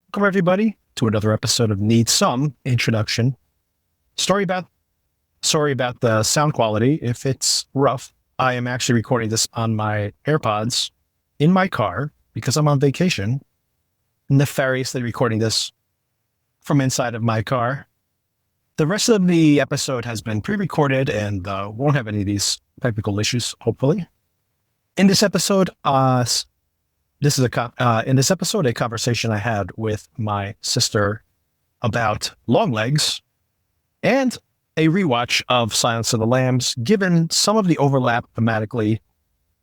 Welcome, everybody, to another episode of Need Some Introduction. Sorry about the sound quality. If it's rough, I am actually recording this on my AirPods in my car because I'm on vacation, nefariously recording this from inside of my car. The rest of the episode has been pre-recorded and won't have any of these technical issues, hopefully. In this episode, a conversation I had with my sister about Longlegs and a rewatch of Silence of the Lambs. Given some of the overlap thematically,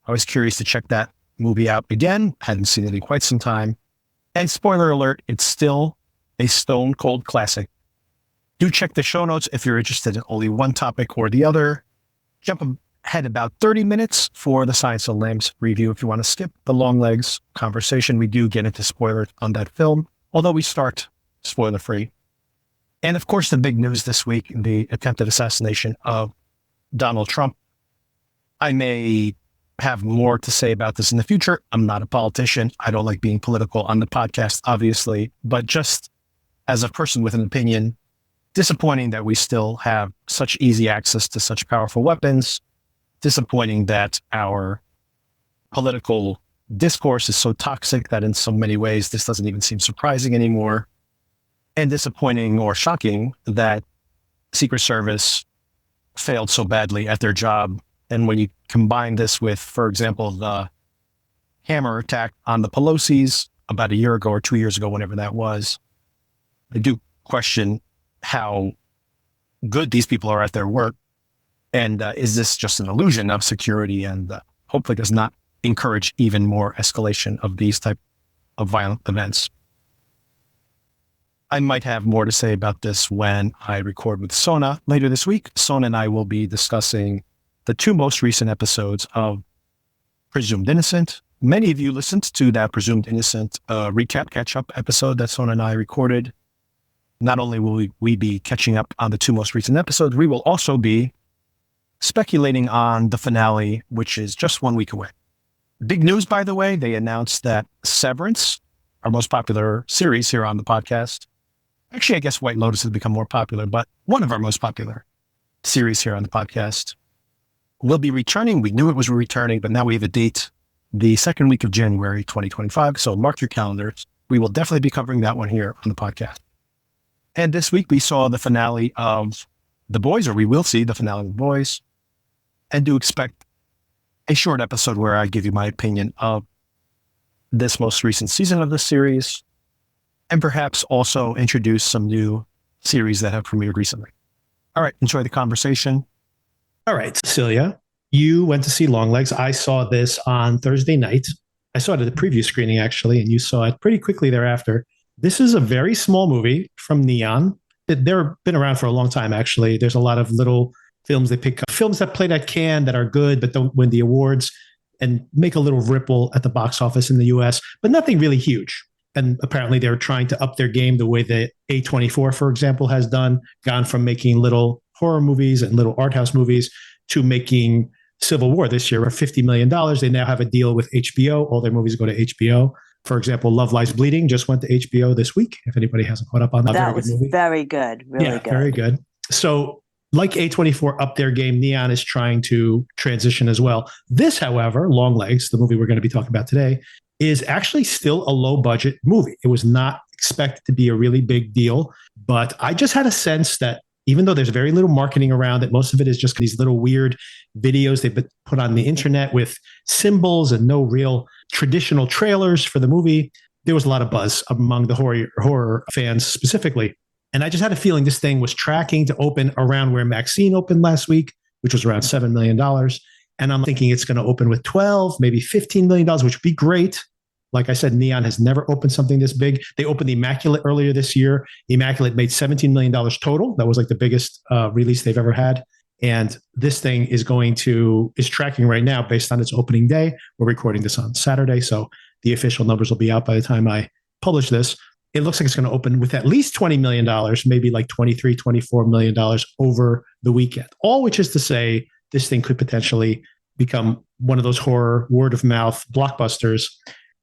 I was curious to check that movie out again. Hadn't seen it in quite some time. And spoiler alert, it's still a stone cold classic. Do check the show notes if you're interested in only one topic or the other. Jump ahead about 30 minutes for the Silence of the Lambs review. If you want to skip the Longlegs conversation, we do get into spoilers on that film, although we start spoiler free. And of course, the big news this week, the attempted assassination of Donald Trump. I may have more to say about this in the future. I'm not a politician. I don't like being political on the podcast, obviously, but just as a person with an opinion, disappointing that we still have such easy access to such powerful weapons. Disappointing that our political discourse is so toxic that in so many ways this doesn't even seem surprising anymore. And disappointing or shocking that Secret Service failed so badly at their job. And when you combine this with, for example, the hammer attack on the Pelosi's about a year ago or 2 years ago, whenever that was, I do question how good these people are at their work. And is this just an illusion of security and hopefully does not encourage even more escalation of these type of violent events? I might have more to say about this when I record with Sona later this week. Sona and I will be discussing the two most recent episodes of Presumed Innocent. Many of you listened to that Presumed Innocent recap catch-up episode that Sona and I recorded. Not only will we be catching up on the two most recent episodes, we will also be speculating on the finale, which is just 1 week away. Big news, by the way, they announced that Severance, our most popular series here on the podcast, actually, I guess White Lotus has become more popular, but one of our most popular series here on the podcast will be returning. We knew it was returning, but now we have a date, the second week of January, 2025. So mark your calendars. We will definitely be covering that one here on the podcast. And this week we saw the finale of The Boys, or we will see the finale of The Boys, and do expect a short episode where I give you my opinion of this most recent season of the series, and perhaps also introduce some new series that have premiered recently. All right, enjoy the conversation. All right, Celia, you went to see Longlegs. I saw this on Thursday night. I saw it at the preview screening, actually, and you saw it pretty quickly thereafter. This is a very small movie from Neon. They've been around for a long time, actually. There's a lot of little films they pick up, films that played at Cannes that are good but don't win the awards and make a little ripple at the box office in the US, but nothing really huge. And apparently they're trying to up their game the way that A24, for example, has done, gone from making little horror movies and little art house movies to making Civil War this year for $50 million. They now have a deal with HBO. All their movies go to HBO. For example, Love Lies Bleeding just went to HBO this week. If anybody hasn't caught up on that, that was very good. Really good. Very good. So like A24 up their game, Neon is trying to transition as well. This, however, Longlegs, the movie we're going to be talking about today, is actually still a low budget movie. It was not expected to be a really big deal, but I just had a sense that even though there's very little marketing around it, most of it is just these little weird videos they've been put on the internet with symbols and no real traditional trailers for the movie. There was a lot of buzz among the horror fans specifically. And I just had a feeling this thing was tracking to open around where Maxine opened last week, which was around $7 million. And I'm thinking it's going to open with 12, maybe $15 million, which would be great. Like I said, Neon has never opened something this big. They opened The Immaculate earlier this year. The Immaculate made $17 million total. That was like the biggest release they've ever had. And this thing is tracking right now based on its opening day. We're recording this on Saturday, so the official numbers will be out by the time I publish this. It looks like it's going to open with at least $20 million, maybe like $23, $24 million over the weekend. All which is to say this thing could potentially become one of those horror word of mouth blockbusters.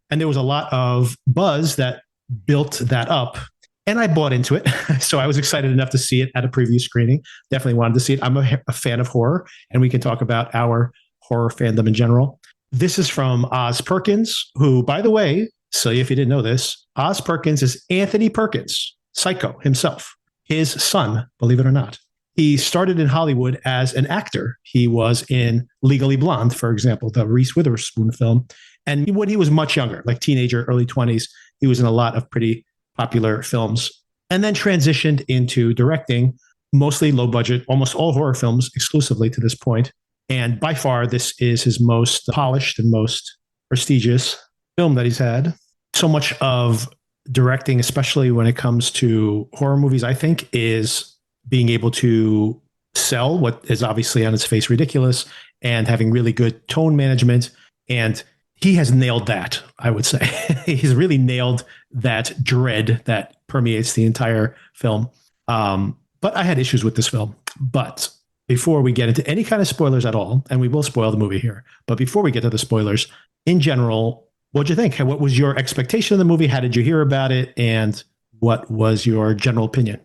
And there was a lot of buzz that built that up. And I bought into it. So I was excited enough to see it at a preview screening. Definitely wanted to see it. I'm a fan of horror, and we can talk about our horror fandom in general. This is from Oz Perkins, who, by the way, so if you didn't know this, Oz Perkins is Anthony Perkins, Psycho himself, his son, believe it or not. He started in Hollywood as an actor. He was in Legally Blonde, for example, the Reese Witherspoon film. And when he was much younger, like teenager, early 20s, he was in a lot of pretty popular films, and then transitioned into directing mostly low budget, almost all horror films exclusively to this point. And by far, this is his most polished and most prestigious film that he's had. So much of directing, especially when it comes to horror movies, I think, is being able to sell what is obviously on its face ridiculous and having really good tone management. And he has nailed that, I would say. He's really nailed that dread that permeates the entire film. But I had issues with this film. But before we get into any kind of spoilers at all, and we will spoil the movie here, but before we get to the spoilers, in general, what'd you think? What was your expectation of the movie? How did you hear about it? And what was your general opinion?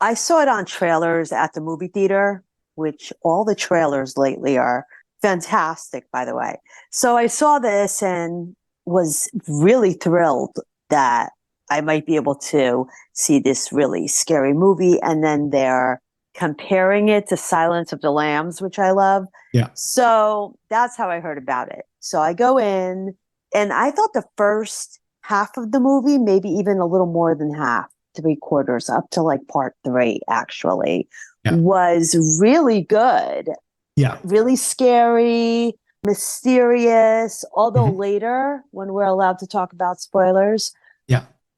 I saw it on trailers at the movie theater, which all the trailers lately are fantastic, by the way. So I saw this and was really thrilled that I might be able to see this really scary movie. And then they're comparing it to Silence of the Lambs, which I love. Yeah. So that's how I heard about it. So I go in, and I thought the first half of the movie, maybe even a little more than half, 3/4, up to like part 3, actually, was really good. Yeah. Really scary, mysterious. Although later, when we're allowed to talk about spoilers,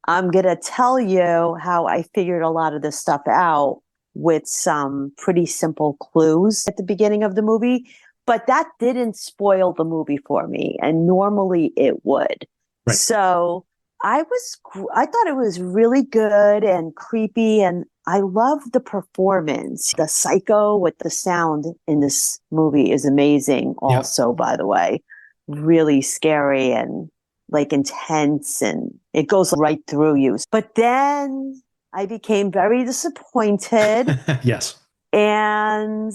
I'm going to tell you how I figured a lot of this stuff out with some pretty simple clues at the beginning of the movie. But that didn't spoil the movie for me. And normally it would. Right. So I thought it was really good and creepy, and I love the performance. The Psycho with the sound in this movie is amazing also, by the way. Really scary and like intense, and it goes right through you. But then I became very disappointed. Yes. And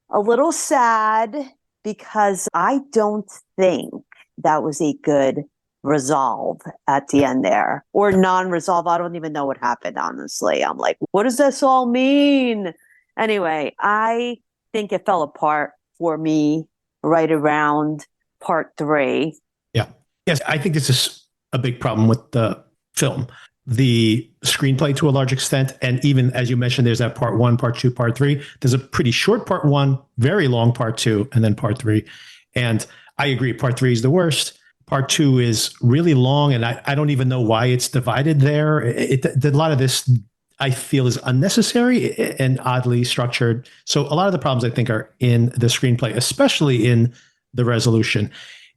a little sad, because I don't think that was a good resolve at the end there, or non-resolve. I don't even know what happened, honestly. I'm like, what does this all mean? Anyway, I think it fell apart for me right around part 3. Yeah. Yes, I think this is a big problem with the film. The screenplay to a large extent, and even as you mentioned, there's that part 1, part 2, part 3. There's a pretty short part 1, very long part 2, and then part 3. And I agree, part 3 is the worst. Part 2 is really long, and I don't even know why it's divided there. A lot of this, I feel, is unnecessary and oddly structured. So a lot of the problems, I think, are in the screenplay, especially in the resolution.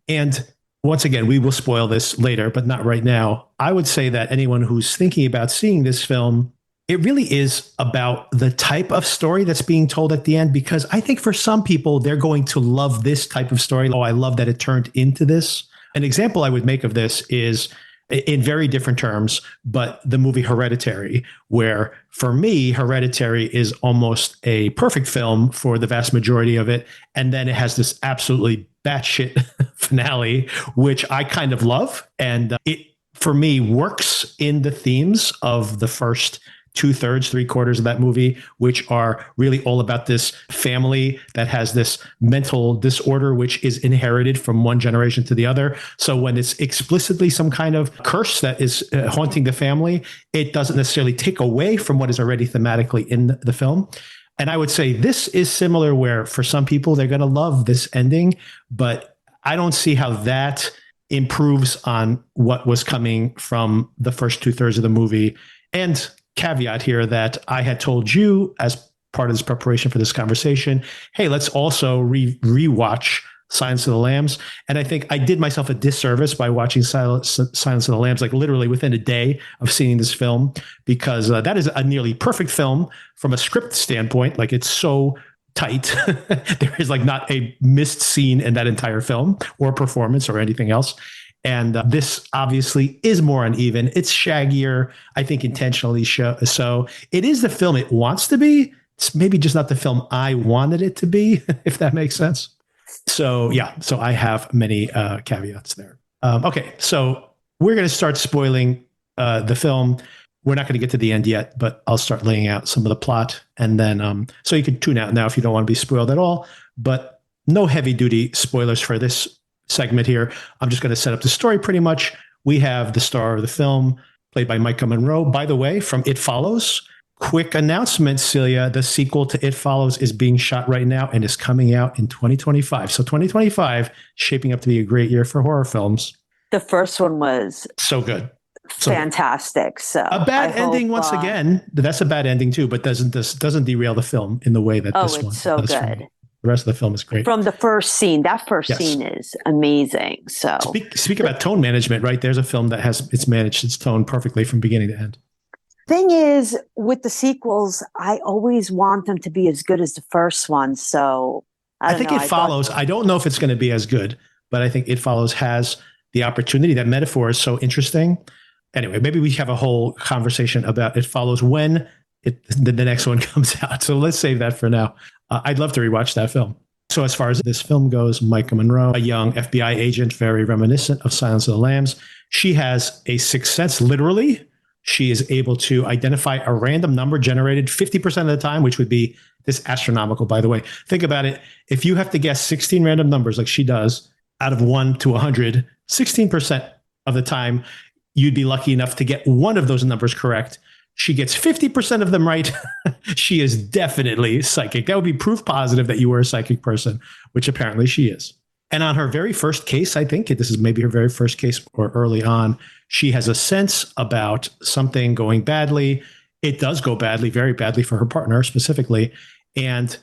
And once again, we will spoil this later, but not right now. I would say that anyone who's thinking about seeing this film, it really is about the type of story that's being told at the end, because I think for some people, they're going to love this type of story. Oh, I love that it turned into this. An example I would make of this is, in very different terms, but the movie Hereditary, where for me, Hereditary is almost a perfect film for the vast majority of it. And then it has this absolutely batshit finale, which I kind of love. And it, for me, works in the themes of the first 2/3, 3/4 of that movie, which are really all about this family that has this mental disorder, which is inherited from one generation to the other. So when it's explicitly some kind of curse that is haunting the family, it doesn't necessarily take away from what is already thematically in the film. And I would say this is similar, where for some people, they're going to love this ending, but I don't see how that improves on what was coming from the first 2/3 of the movie. And caveat here that I had told you as part of this preparation for this conversation, hey, let's also rewatch Silence of the Lambs. And I think I did myself a disservice by watching Silence of the Lambs, like literally within a day of seeing this film, because that is a nearly perfect film from a script standpoint. Like, it's so tight. There is like not a missed scene in that entire film or performance or anything else. And this obviously is more uneven. It's shaggier, I think intentionally so. It is the film it wants to be. It's maybe just not the film I wanted it to be, if that makes sense. So yeah, so I have many caveats there. Okay, so we're going to start spoiling the film. We're not going to get to the end yet, but I'll start laying out some of the plot. And then, so you can tune out now if you don't want to be spoiled at all. But no heavy duty spoilers for this segment here. I'm just going to set up the story pretty much. We have the star of the film, played by Micah Monroe. By the way, from It Follows. Quick announcement, Celia, the sequel to It Follows is being shot right now and is coming out in 2025. So 2025 shaping up to be a great year for horror films. The first one was so good. Fantastic. So a bad ending once again. That's a bad ending too, but doesn't derail the film in the way that this one. Oh, it's so good. The rest of the film is great. From the first scene, that first scene is amazing. So speak about tone management, right? There's a film that it's managed its tone perfectly from beginning to end. Thing is, with the sequels, I always want them to be as good as the first one. So I think It Follows. I don't know if it's going to be as good, but I think It Follows has the opportunity. That metaphor is so interesting. Anyway, maybe we have a whole conversation about It Follows when the next one comes out. So let's save that for now. I'd love to rewatch that film. So as far as this film goes, Micah Monroe, a young FBI agent, very reminiscent of Silence of the Lambs. She has a sixth sense, literally. She is able to identify a random number generated 50% of the time, which would be this astronomical, by the way. Think about it. If you have to guess 16 random numbers like she does, out of 1 to 100, 16% of the time, you'd be lucky enough to get one of those numbers correct. She gets 50% of them right. She is definitely psychic. That would be proof positive that you were a psychic person, which apparently she is. And on her very first case, I think this is maybe her very first case or early on, she has a sense about something going badly. It does go badly, very badly for her partner specifically. And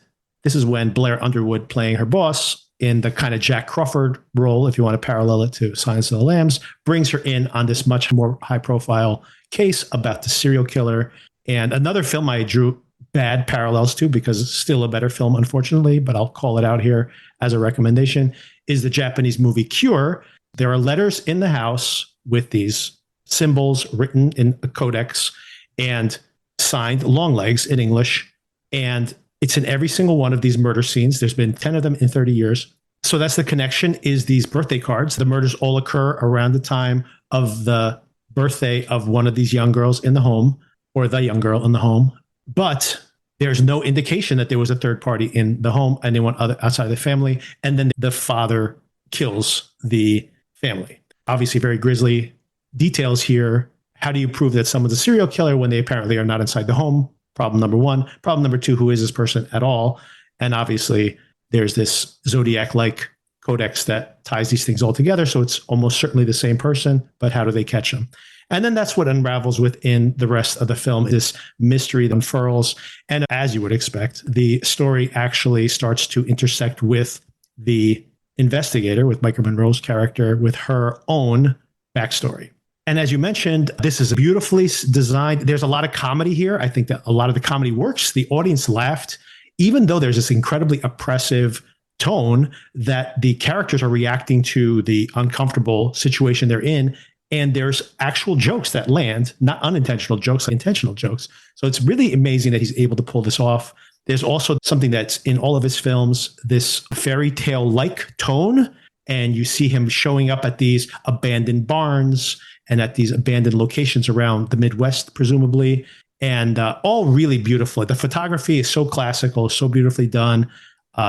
this is when Blair Underwood, playing her boss in the kind of Jack Crawford role, if you want to parallel it to Silence of the Lambs, brings her in on this much more high profile case about the serial killer. And another film I drew bad parallels to, because it's still a better film, unfortunately, but I'll call it out here as a recommendation, is the Japanese movie Cure. There are letters in the house with these symbols written in a codex and signed Longlegs in English. And it's in every single one of these murder scenes. There's been 10 of them in 30 years. So that's the connection, is these birthday cards. The murders all occur around the time of the birthday of one of these young girls in the home, or the young girl in the home. But there's no indication that there was a third party in the home, anyone other outside of the family. And then the father kills the family. Obviously, very grisly details here. How do you prove that someone's a serial killer when they apparently are not inside the home? Problem number one. Problem number two, who is this person at all? And obviously, there's this Zodiac-like codex that ties these things all together. So it's almost certainly the same person, but how do they catch them? And then that's what unravels within the rest of the film, this mystery that unfurls. And as you would expect, the story actually starts to intersect with the investigator, with Micah Monroe's character, with her own backstory. And as you mentioned, this is beautifully designed. There's a lot of comedy here. I think that a lot of the comedy works. The audience laughed, even though there's this incredibly oppressive tone that the characters are reacting to the uncomfortable situation they're in. And there's actual jokes that land, not unintentional jokes, intentional jokes. So it's really amazing that he's able to pull this off. There's also something that's in all of his films, this fairy tale-like tone. And you see him showing up at these abandoned barns and at these abandoned locations around the Midwest, presumably, and all really beautiful. The photography is so classical, so beautifully done.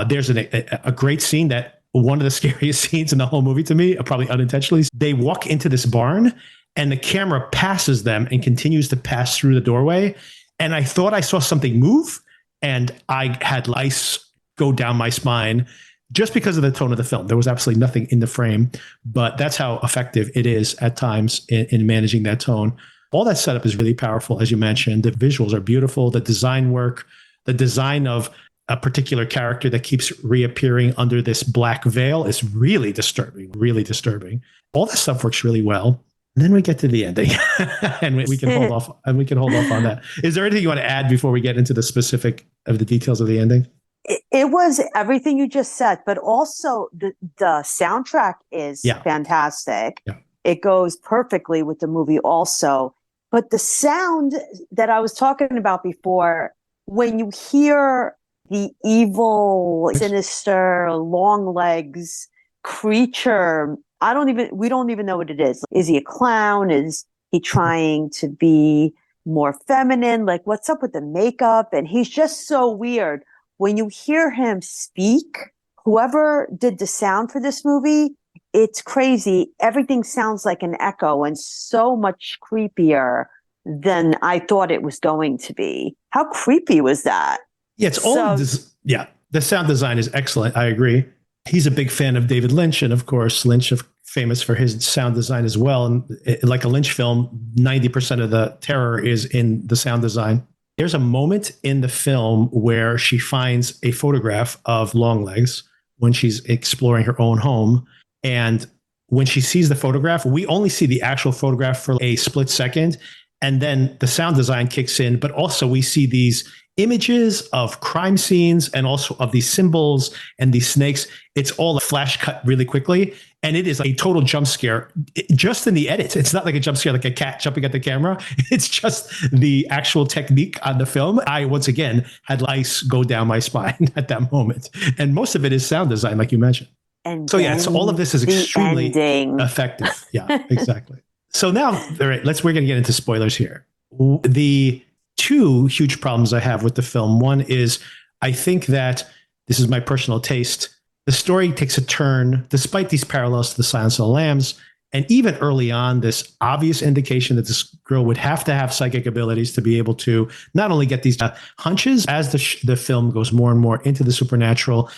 There's a great scene that one of the scariest scenes in the whole movie to me, probably unintentionally. They walk into this barn and the camera passes them and continues to pass through the doorway. And I thought I saw something move, and I had ice go down my spine just because of the tone of the film. There was absolutely nothing in the frame, but that's how effective it is at times in managing that tone. All that setup is really powerful, as you mentioned. The visuals are beautiful. The design work, the design of a particular character that keeps reappearing under this black veil is really disturbing, really disturbing. All that stuff works really well. And then we get to the ending and we can hold off on that. Is there anything you want to add before we get into the specific of the details of the ending? It was everything you just said, but also the soundtrack is fantastic. Yeah. It goes perfectly with the movie also. But the sound that I was talking about before, when you hear the evil, sinister, Longlegs creature, we don't even know what it is. Is he a clown? Is he trying to be more feminine? Like, what's up with the makeup? And he's just so weird. When you hear him speak, whoever did the sound for this movie, it's crazy. Everything sounds like an echo and so much creepier than I thought it was going to be. How creepy was that? Yeah, the sound design is excellent. I agree. He's a big fan of David Lynch, and of course, Lynch is famous for his sound design as well. And like a Lynch film, 90% of the terror is in the sound design. There's a moment in the film where she finds a photograph of Longlegs when she's exploring her own home. And when she sees the photograph, we only see the actual photograph for a split second. And then the sound design kicks in. But also we see these images of crime scenes and also of these symbols and these snakes. It's all a flash cut really quickly. And it is a total jump scare just in the edits. It's not like a jump scare like a cat jumping at the camera. It's just the actual technique on the film. I, once again, had ice go down my spine at that moment. And most of it is sound design, like you mentioned. And so so all of this is extremely effective. Yeah, exactly. So now, all right, we're going to get into spoilers here. The two huge problems I have with the film. One is I think that this is my personal taste. The story takes a turn, despite these parallels to The Silence of the Lambs, and even early on, this obvious indication that this girl would have to have psychic abilities to be able to not only get these hunches as the film goes more and more into the supernatural.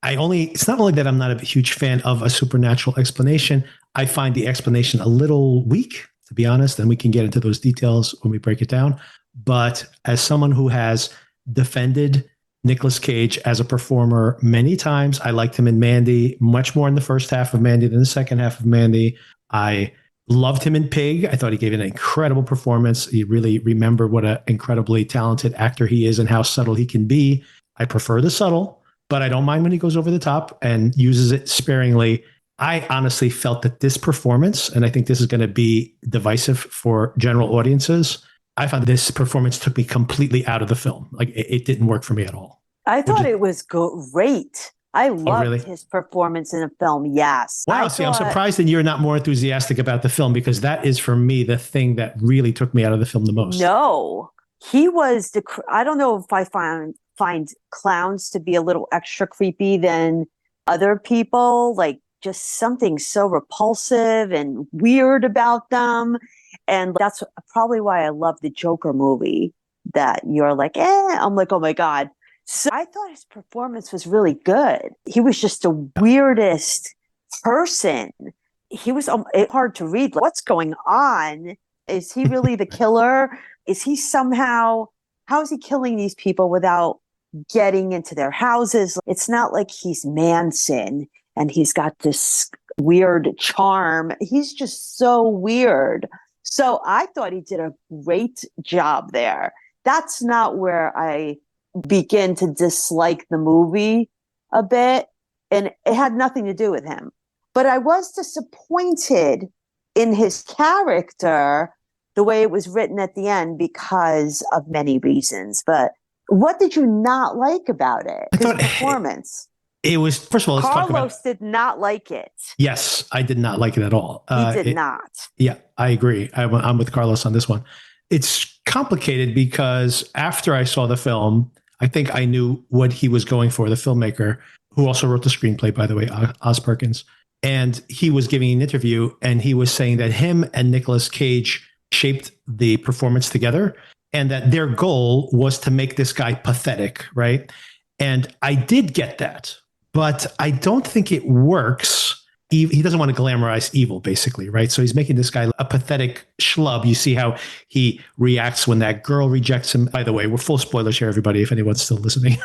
It's not only that I'm not a huge fan of a supernatural explanation. I find the explanation a little weak, to be honest, and we can get into those details when we break it down. But as someone who has defended Nicolas Cage as a performer many times, I liked him in Mandy, much more in the first half of Mandy than the second half of Mandy. I loved him in Pig. I thought he gave an incredible performance. You really remember what an incredibly talented actor he is and how subtle he can be. I prefer the subtle, but I don't mind when he goes over the top and uses it sparingly. I honestly felt that this performance, and I think this is going to be divisive for general audiences, I found this performance took me completely out of the film. Like it didn't work for me at all. I thought it was great. I loved his performance in the film. Yes. Wow. I'm surprised that you're not more enthusiastic about the film, because that is for me the thing that really took me out of the film the most. No, he was I don't know if I find clowns to be a little extra creepy than other people. Like just something so repulsive and weird about them. And that's probably why I love the Joker movie, that you're like, I'm like, oh my God. So I thought his performance was really good. He was just the weirdest person. He was hard to read. Like, what's going on? Is he really the killer? Is he how is he killing these people without getting into their houses? It's not like he's Manson and he's got this weird charm. He's just so weird. So I thought he did a great job there. That's not where I begin to dislike the movie a bit. And it had nothing to do with him. But I was disappointed in his character, the way it was written at the end, because of many reasons. But what did you not like about it? His performance. It was, first of all, Carlos did not like it. Yes, I did not like it at all. He did not. Yeah, I agree. I'm with Carlos on this one. It's complicated because after I saw the film, I think I knew what he was going for, the filmmaker, who also wrote the screenplay, by the way, Oz Perkins. And he was giving an interview and he was saying that him and Nicolas Cage shaped the performance together and that their goal was to make this guy pathetic, right? And I did get that. But I don't think it works. He doesn't want to glamorize evil, basically, right? So he's making this guy a pathetic schlub. You see how he reacts when that girl rejects him. By the way, we're full spoilers here, everybody, if anyone's still listening.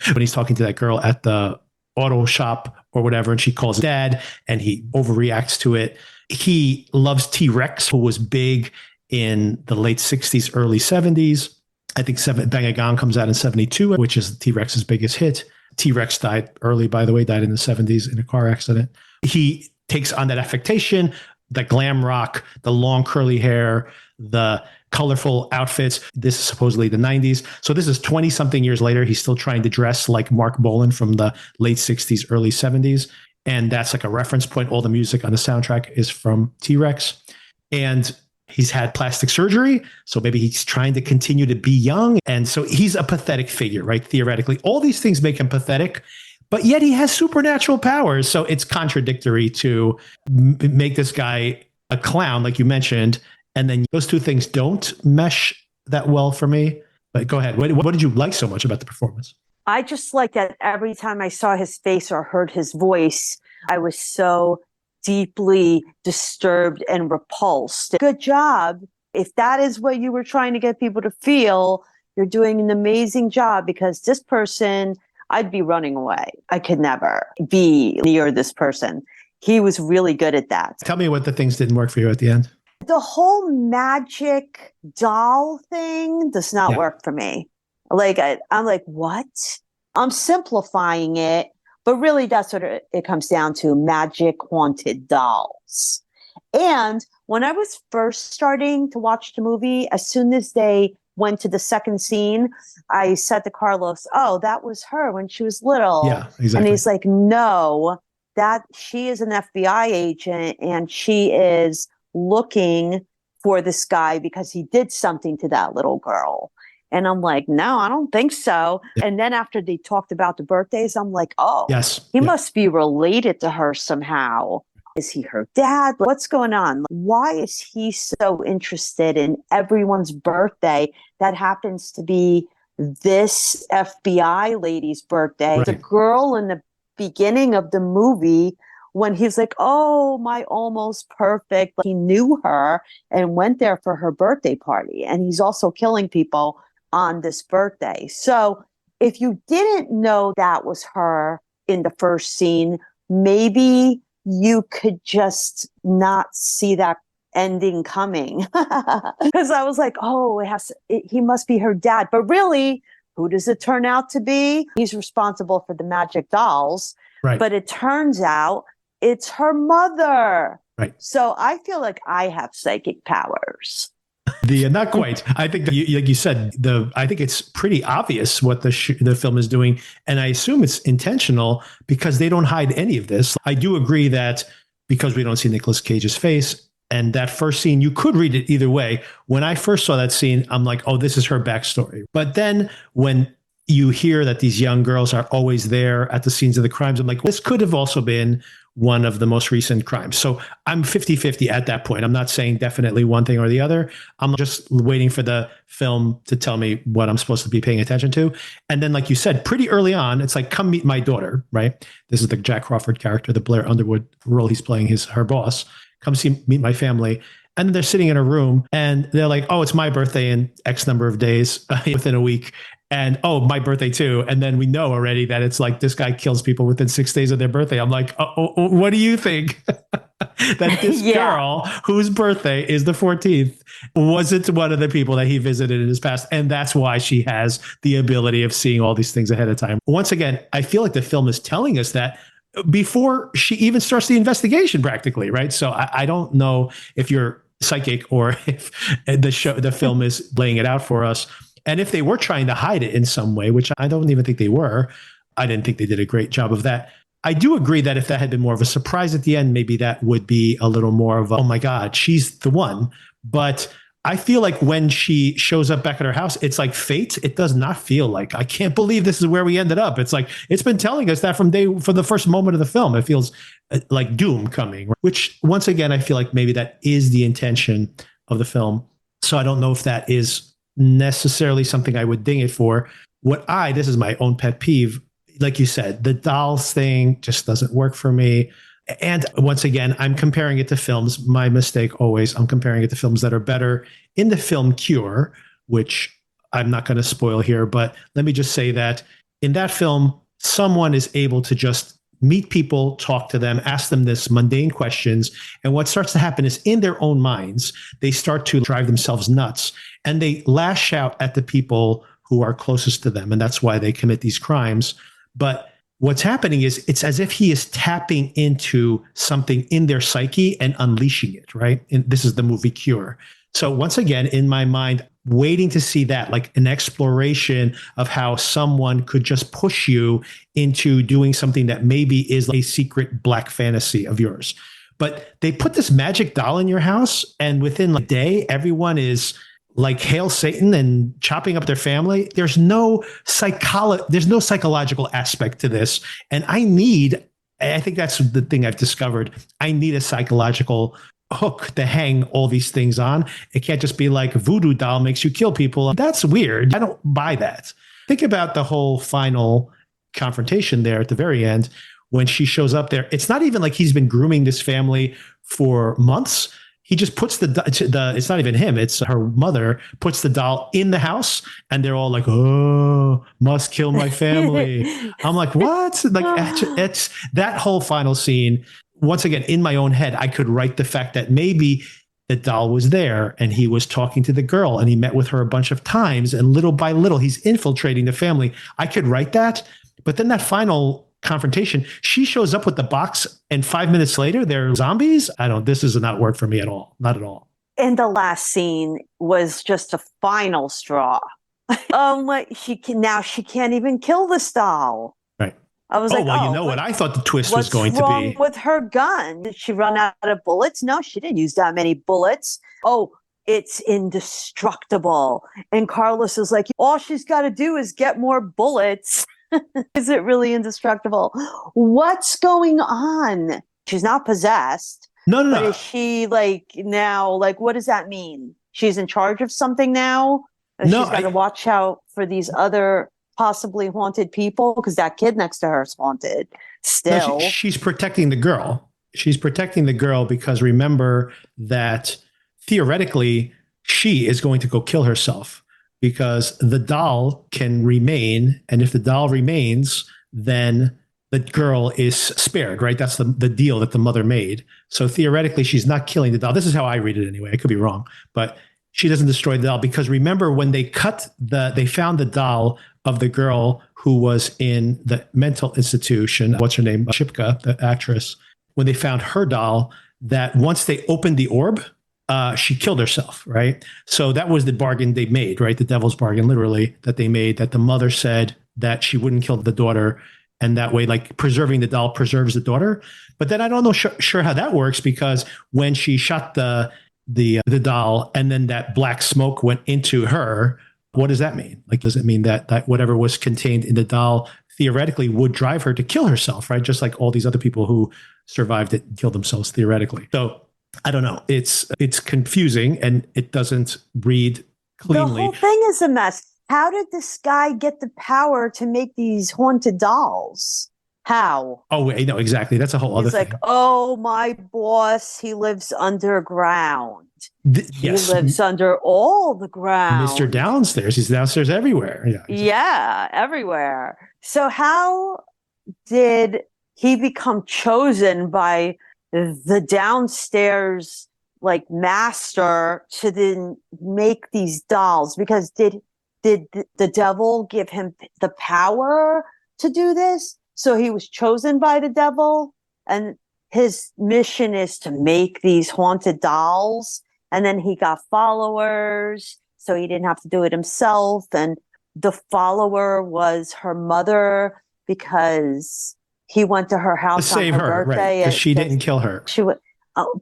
When he's talking to that girl at the auto shop or whatever, and she calls dad, and he overreacts to it. He loves T-Rex, who was big in the late 60s, early 70s. I think Bang a Gong comes out in 72, which is T-Rex's biggest hit. T-Rex died early, by the way, died in the 70s in a car accident. He takes on that affectation, the glam rock, the long curly hair, the colorful outfits. This is supposedly the 90s. So this is 20 something years later. He's still trying to dress like Mark Bolan from the late 60s, early 70s. And that's like a reference point. All the music on the soundtrack is from T-Rex. And he's had plastic surgery. So maybe he's trying to continue to be young. And so he's a pathetic figure, right? Theoretically, all these things make him pathetic, but yet he has supernatural powers. So it's contradictory to make this guy a clown, like you mentioned. And then those two things don't mesh that well for me. But go ahead. What did you like so much about the performance? I just like that every time I saw his face or heard his voice, I was so deeply disturbed and repulsed. Good job. If that is what you were trying to get people to feel, you're doing an amazing job, because this person, I'd be running away. I could never be near this person. He was really good at that. Tell me what the things didn't work for you at the end. The whole magic doll thing does not work for me. Like, I'm like, what? I'm simplifying it, but really that's what it comes down to, magic haunted dolls. And when I was first starting to watch the movie, as soon as they went to the second scene, I said to Carlos, oh, that was her when she was little. Yeah, exactly. And he's like, no, that she is an FBI agent and she is looking for this guy because he did something to that little girl. And I'm like, no, I don't think so. Yeah. And then after they talked about the birthdays, I'm like, oh, yes, he must be related to her somehow. Is he her dad? What's going on? Why is he so interested in everyone's birthday that happens to be this FBI lady's birthday? Right. The girl in the beginning of the movie, when he's like, oh, my almost perfect, he knew her and went there for her birthday party. And he's also killing people on this birthday. So if you didn't know that was her in the first scene, maybe you could just not see that ending coming. Because I was like, oh, he must be her dad. But really, who does it turn out to be? He's responsible for the magic dolls. Right. But it turns out it's her mother. Right. So I feel like I have psychic powers. Not quite. I think that like you said, I think it's pretty obvious what the film is doing, and I assume it's intentional because they don't hide any of this. I do agree that because we don't see Nicolas Cage's face, and that first scene, you could read it either way. When I first saw that scene, I'm like, oh, this is her backstory. But then when you hear that these young girls are always there at the scenes of the crimes, I'm like, this could have also been one of the most recent crimes. So I'm 50-50 at that point. I'm not saying definitely one thing or the other. I'm just waiting for the film to tell me what I'm supposed to be paying attention to. And then, like you said, pretty early on, it's like, come meet my daughter, right? This is the Jack Crawford character, the Blair Underwood role he's playing, her boss. Come meet my family. And then they're sitting in a room and they're like, oh, it's my birthday in X number of days within a week. And, oh, my birthday too. And then we know already that it's like this guy kills people within 6 days of their birthday. I'm like, what do you think? That this girl whose birthday is the 14th wasn't one of the people that he visited in his past. And that's why she has the ability of seeing all these things ahead of time. Once again, I feel like the film is telling us that before she even starts the investigation practically, right? So I don't know if you're psychic or if the film is laying it out for us. And if they were trying to hide it in some way, which I don't even think they were, I didn't think they did a great job of that. I do agree that if that had been more of a surprise at the end, maybe that would be a little more of oh my God, she's the one. But I feel like when she shows up back at her house, it's like fate. It does not feel like, I can't believe this is where we ended up. It's like, it's been telling us that from the first moment of the film. It feels like doom coming, which once again, I feel like maybe that is the intention of the film. So I don't know if that is necessarily something I would ding it for. This is my own pet peeve. Like you said, the dolls thing just doesn't work for me. And once again, I'm comparing it to films. My mistake always, I'm comparing it to films that are better in the film Cure, which I'm not going to spoil here, but let me just say that in that film, someone is able to just meet people, talk to them, ask them this mundane questions. And what starts to happen is in their own minds, they start to drive themselves nuts and they lash out at the people who are closest to them. And that's why they commit these crimes. But what's happening is it's as if he is tapping into something in their psyche and unleashing it, right? And this is the movie Cure. So once again, in my mind, waiting to see that, like an exploration of how someone could just push you into doing something that maybe is a secret black fantasy of yours. But they put this magic doll in your house, and within a day, everyone is like hail Satan and chopping up their family. There's no psychological aspect to this. And I think that's the thing I've discovered. I need a psychological hook to hang all these things on. It can't just be like voodoo doll makes you kill people. That's weird. I don't buy that. Think about the whole final confrontation there at the very end when she shows up there. It's not even like he's been grooming this family for months. He just puts it's not even him, it's her mother, puts the doll in the house, and they're all like, oh, must kill my family. I'm like, what? Like, it's that whole final scene. Once again, in my own head, I could write the fact that maybe the doll was there and he was talking to the girl and he met with her a bunch of times, and little by little, he's infiltrating the family. I could write that. But then that final confrontation, she shows up with the box, and 5 minutes later, they're zombies. This does not work for me at all. Not at all. And the last scene was just a final straw. She can't even kill this doll. Right. I was like, you know what I thought the twist was going to be. What's wrong with her gun? Did she run out of bullets? No, she didn't use that many bullets. Oh, it's indestructible. And Carlos is like, all she's got to do is get more bullets. Is it really indestructible? What's going on? She's not possessed. No. But is she what does that mean? She's in charge of something now? No, she's got to watch out for these other possibly haunted people, because that kid next to her is haunted still. No, she's protecting the girl. She's protecting the girl because remember that theoretically she is going to go kill herself, because the doll can remain. And if the doll remains, then the girl is spared, right? That's the deal that the mother made. So theoretically, she's not killing the doll. This is how I read it anyway. I could be wrong, but she doesn't destroy the doll, because remember when they they found the doll of the girl who was in the mental institution. What's her name? Shipka, the actress. When they found her doll, that once they opened the orb, she killed herself, right? So that was the bargain they made, right? The devil's bargain, literally, that they made, that the mother said that she wouldn't kill the daughter. And that way, like, preserving the doll preserves the daughter. But then I don't know sure how that works, because when she shot the doll and then that black smoke went into her, what does that mean? Like, does it mean that whatever was contained in the doll theoretically would drive her to kill herself, right? Just like all these other people who survived it and killed themselves theoretically. So I don't know. It's confusing, and it doesn't read cleanly. The whole thing is a mess. How did this guy get the power to make these haunted dolls? How? Oh, wait, no, exactly. That's a whole other thing. He's like, oh, my boss, he lives underground. Yes. He lives under all the ground. Mr. Downstairs. He's downstairs everywhere. Yeah. Exactly. Yeah, everywhere. So how did he become chosen by the downstairs master to then make these dolls? Because did the devil give him the power to do this? So he was chosen by the devil, and his mission is to make these haunted dolls. And then he got followers, so he didn't have to do it himself. And the follower was her mother, because he went to her house to save on her her, birthday. right? Because she didn't kill her.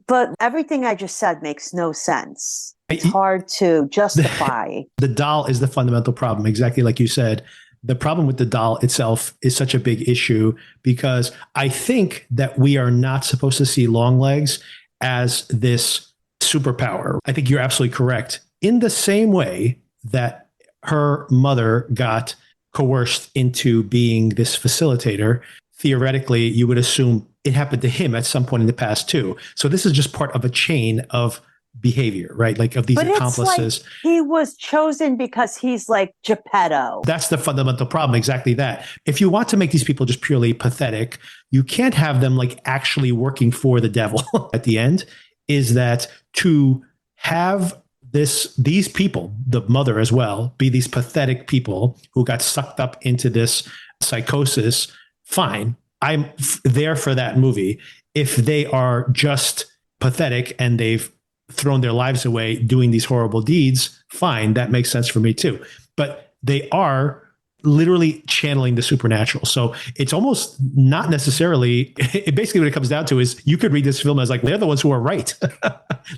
But everything I just said makes no sense. It's hard to justify. The doll is the fundamental problem, exactly like you said. The problem with the doll itself is such a big issue, because I think that we are not supposed to see Longlegs as this superpower. I think you're absolutely correct. In the same way that her mother got coerced into being this facilitator, theoretically, you would assume it happened to him at some point in the past too. So this is just part of a chain of behavior, right? Like of these accomplices. It's like he was chosen because he's like Geppetto. That's the fundamental problem. Exactly that. If you want to make these people just purely pathetic, you can't have them actually working for the devil at the end. Is that to have these people, the mother as well, be these pathetic people who got sucked up into this psychosis, fine. I'm there for that movie. If they are just pathetic and they've thrown their lives away doing these horrible deeds, fine. That makes sense for me too. But they are literally channeling the supernatural. So it's almost not necessarily, basically what it comes down to is you could read this film as like, they're the ones who are right.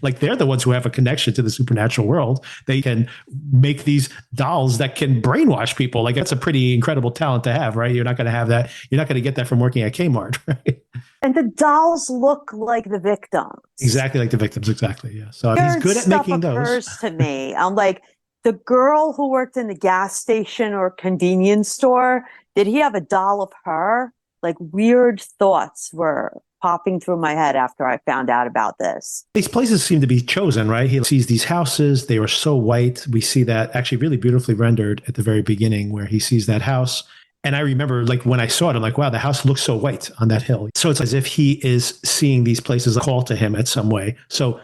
Like they're the ones who have a connection to the supernatural world. They can make these dolls that can brainwash people. Like that's a pretty incredible talent to have, right? You're not going to have that. You're not going to get that from working at Kmart, right? And the dolls look like the victims. Exactly like the victims. Exactly. Yeah. So he's good at making those. Occurs to me. I'm like, the girl who worked in the gas station or convenience store, did he have a doll of her? Like weird thoughts were popping through my head after I found out about this. These places seem to be chosen, right? He sees these houses. They were so white. We see that actually really beautifully rendered at the very beginning where he sees that house. And I remember like when I saw it, I'm like, wow, the house looks so white on that hill. So it's as if he is seeing these places call to him at some way. So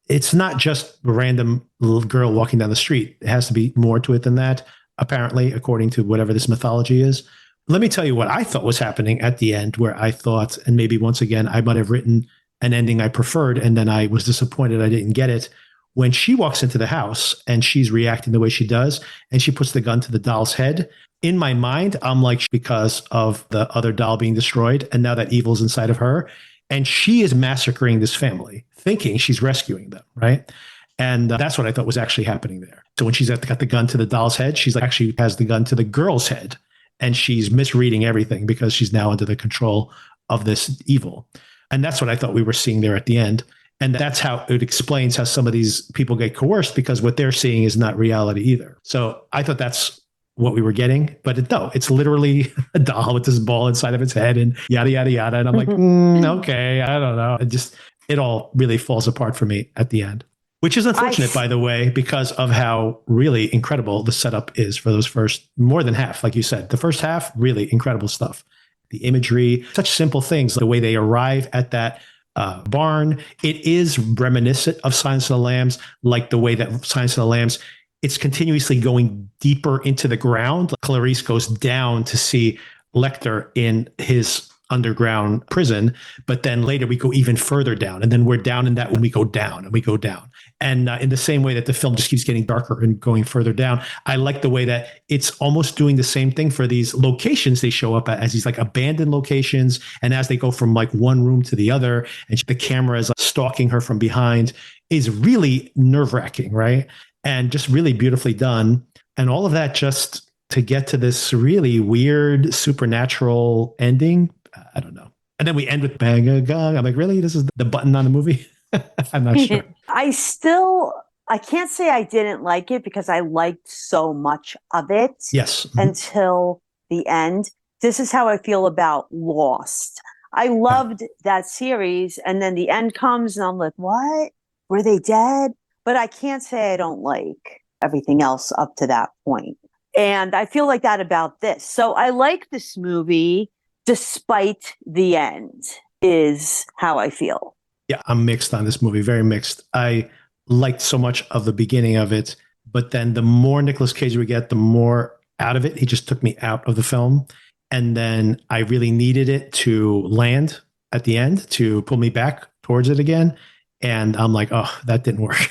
it's not just a random little girl walking down the street. It has to be more to it than that, apparently, according to whatever this mythology is. Let me tell you what I thought was happening at the end, where I thought, and maybe once again, I might have written an ending I preferred, and then I was disappointed I didn't get it. When she walks into the house and she's reacting the way she does, and she puts the gun to the doll's head, in my mind, I'm like, because of the other doll being destroyed, and now that evil's inside of her, and she is massacring this family, thinking she's rescuing them, right? And that's what I thought was actually happening there. So when she's got the gun to the doll's head, she's like actually has the gun to the girl's head, and she's misreading everything because she's now under the control of this evil. And that's what I thought we were seeing there at the end. And that's how it explains how some of these people get coerced, because what they're seeing is not reality either. So I thought that's what we were getting, but no, it's literally a doll with this ball inside of its head and yada, yada, yada. And I'm like, okay, I don't know. It all really falls apart for me at the end, which is unfortunate, by the way, because of how really incredible the setup is for those first more than half. Like you said, the first half, really incredible stuff. The imagery, such simple things, the way they arrive at that barn. It is reminiscent of Silence of the Lambs, like the way that Silence of the Lambs, it's continuously going deeper into the ground. Clarice goes down to see Lecter in his underground prison, but then later we go even further down, and then we're down in that when we go down and we go down. And in the same way that the film just keeps getting darker and going further down, I like the way that it's almost doing the same thing for these locations they show up at, as these like abandoned locations. And as they go from like one room to the other, and the camera is like stalking her from behind, is really nerve-wracking, right? And just really beautifully done. And all of that just to get to this really weird supernatural ending. I don't know. And then we end with bang a gong. I'm like, really? This is the button on the movie? I'm not sure. I can't say I didn't like it because I liked so much of it. Yes. Until the end. This is how I feel about Lost. I loved that series, and then the end comes and I'm like, what? Were they dead? But I can't say I don't like everything else up to that point. And I feel like that about this. So I like this movie despite the end, is how I feel. Yeah, I'm mixed on this movie, very mixed. I liked so much of the beginning of it, but then the more Nicolas Cage we get, the more out of it. He just took me out of the film. And then I really needed it to land at the end to pull me back towards it again. And I'm like, oh, that didn't work.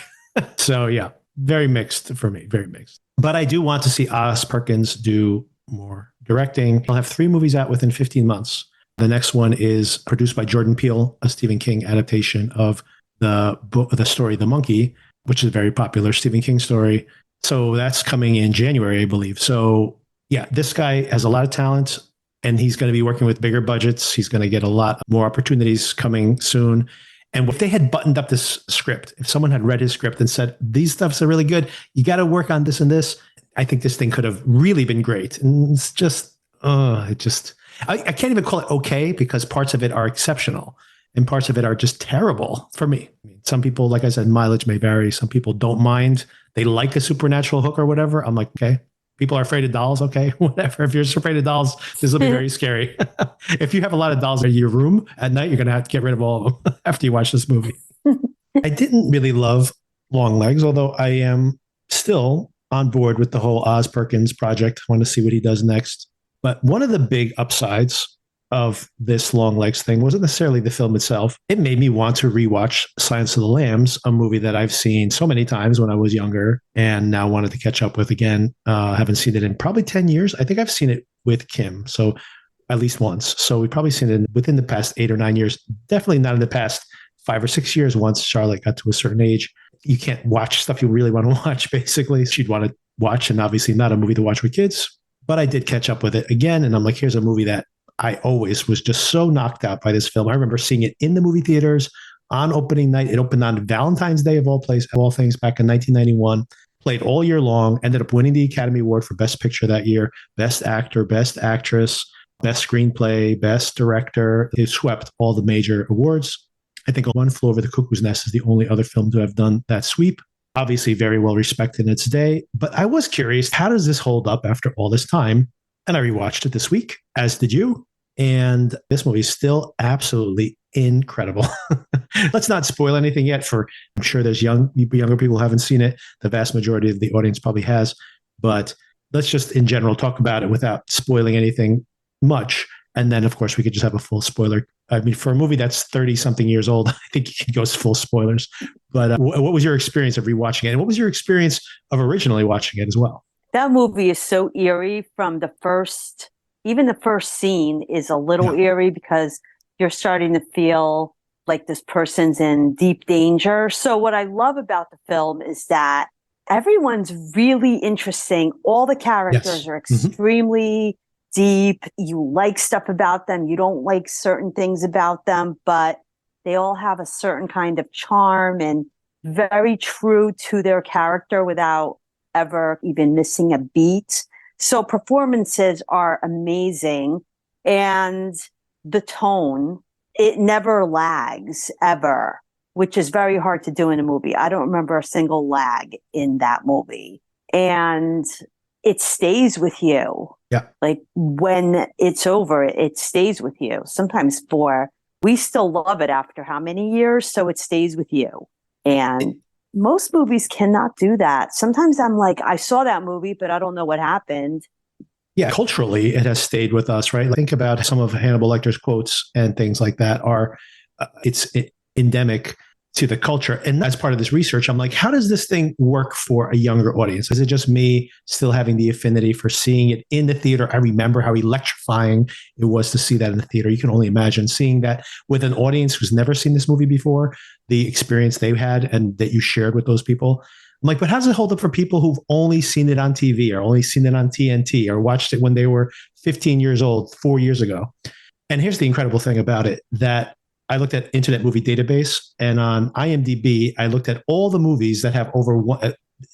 So yeah, very mixed for me, very mixed. But I do want to see Perkins do more directing. He'll have 3 movies out within 15 months. The next one is produced by Jordan Peele, a Stephen King adaptation of the book, the story The Monkey, which is a very popular Stephen King story. So that's coming in January, I believe. So yeah, this guy has a lot of talent, and he's going to be working with bigger budgets. He's going to get a lot more opportunities coming soon. And if they had buttoned up this script, if someone had read his script and said, these stuffs are really good, you got to work on this and this, I think this thing could have really been great. And it's just, I can't even call it okay, because parts of it are exceptional and parts of it are just terrible for me. I mean, some people, like I said, mileage may vary. Some people don't mind. They like a supernatural hook or whatever. I'm like, okay. People are afraid of dolls. Okay, whatever. If you're afraid of dolls, this will be very scary. If you have a lot of dolls in your room at night, you're going to have to get rid of all of them after you watch this movie. I didn't really love Longlegs, although I am still on board with the whole Perkins project. I want to see what he does next. But one of the big upsides of this Longlegs thing wasn't necessarily the film itself. It made me want to rewatch Silence of the Lambs, a movie that I've seen so many times when I was younger and now wanted to catch up with again. Haven't seen it in probably 10 years. I think I've seen it with Kim. So at least once. So we've probably seen it within the past 8 or 9 years. Definitely not in the past 5 or 6 years once Charlotte got to a certain age. You can't watch stuff you really want to watch, basically. She'd want to watch, and obviously not a movie to watch with kids. But I did catch up with it again. And I'm like, here's a movie that I always was just so knocked out by this film. I remember seeing it in the movie theaters on opening night. It opened on Valentine's Day of all things back in 1991. Played all year long, ended up winning the Academy Award for Best Picture that year, Best Actor, Best Actress, Best Screenplay, Best Director. It swept all the major awards. I think One Flew Over the Cuckoo's Nest is the only other film to have done that sweep. Obviously very well respected in its day. But I was curious, how does this hold up after all this time? And I rewatched it this week, as did you. And this movie is still absolutely incredible. Let's not spoil anything yet I'm sure there's younger people who haven't seen it. The vast majority of the audience probably has. But let's just in general talk about it without spoiling anything much. And then, of course, we could just have a full spoiler. I mean, for a movie that's 30 something years old, I think you can go full spoilers. But what was your experience of rewatching it? And what was your experience of originally watching it as well? That movie is so eerie from even the first scene is a little eerie because you're starting to feel like this person's in deep danger. So what I love about the film is that everyone's really interesting. All the characters are extremely deep. You like stuff about them. You don't like certain things about them, but they all have a certain kind of charm and very true to their character without ever even missing a beat. So performances are amazing. And the tone, it never lags ever, which is very hard to do in a movie. I don't remember a single lag in that movie. And it stays with you. Yeah. Like when it's over, it stays with you. Sometimes we still love it after how many years? So it stays with you. And most movies cannot do that. Sometimes I'm like, I saw that movie, but I don't know what happened. Yeah, culturally, it has stayed with us, right? Think about some of Hannibal Lecter's quotes and things like that it's endemic to the culture. And as part of this research, I'm like, how does this thing work for a younger audience? Is it just me still having the affinity for seeing it in the theater? I remember how electrifying it was to see that in the theater. You can only imagine seeing that with an audience who's never seen this movie before, the experience they've had and that you shared with those people. I'm like, but how does it hold up for people who've only seen it on TV or only seen it on TNT or watched it when they were 15 years old, 4 years ago? And here's the incredible thing about it, that I looked at Internet Movie Database, and on IMDb, I looked at all the movies that have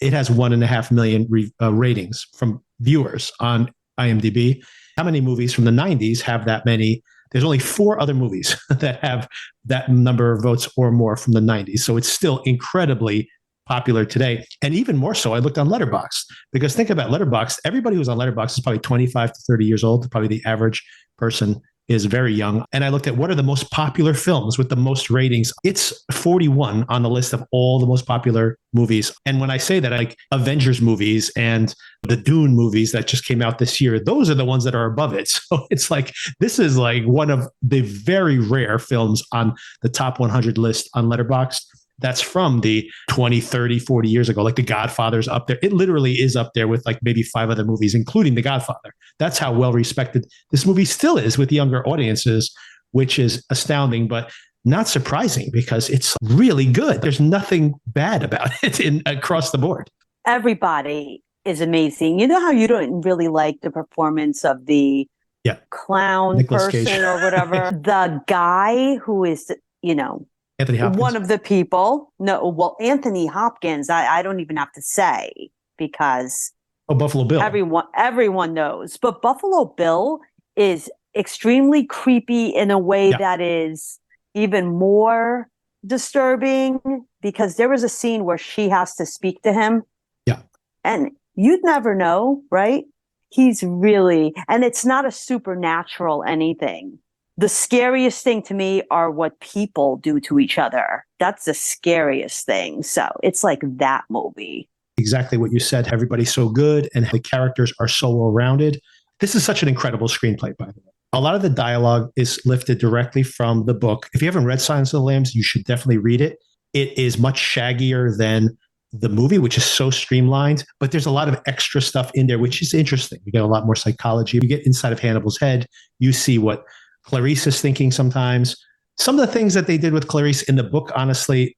it has 1.5 million ratings from viewers on IMDb. How many movies from the 90s have that many? There's only 4 other movies that have that number of votes or more from the 90s. So it's still incredibly popular today. And even more so, I looked on Letterboxd, because think about Letterboxd. Everybody who's on Letterboxd is probably 25 to 30 years old. Probably the average person is very young. And I looked at what are the most popular films with the most ratings. It's 41 on the list of all the most popular movies. And when I say that, like Avengers movies and the Dune movies that just came out this year, those are the ones that are above it. So it's like, this is like one of the very rare films on the top 100 list on Letterboxd. That's from the 20, 30, 40 years ago. Like The Godfather's up there. It literally is up there with like maybe 5 other movies, including The Godfather. That's how well respected this movie still is with younger audiences, which is astounding, but not surprising because it's really good. There's nothing bad about it across the board. Everybody is amazing. You know how you don't really like the performance of the clown Nicolas person Cage. or whatever? The guy who is, Anthony Hopkins. one of the people. No, well, Anthony Hopkins, I don't even have to say because Buffalo Bill. Everyone knows. But Buffalo Bill is extremely creepy in a way that is even more disturbing, because there was a scene where she has to speak to him. Yeah. And you'd never know, right? He's really, and it's not a supernatural anything. The scariest thing to me are what people do to each other. That's the scariest thing. So it's like that movie. Exactly what you said. Everybody's so good and the characters are so well-rounded. This is such an incredible screenplay, by the way. A lot of the dialogue is lifted directly from the book. If you haven't read Silence of the Lambs, you should definitely read it. It is much shaggier than the movie, which is so streamlined, but there's a lot of extra stuff in there, which is interesting. You get a lot more psychology. You get inside of Hannibal's head. You see what Clarice is thinking sometimes. Some of the things that they did with Clarice in the book, honestly,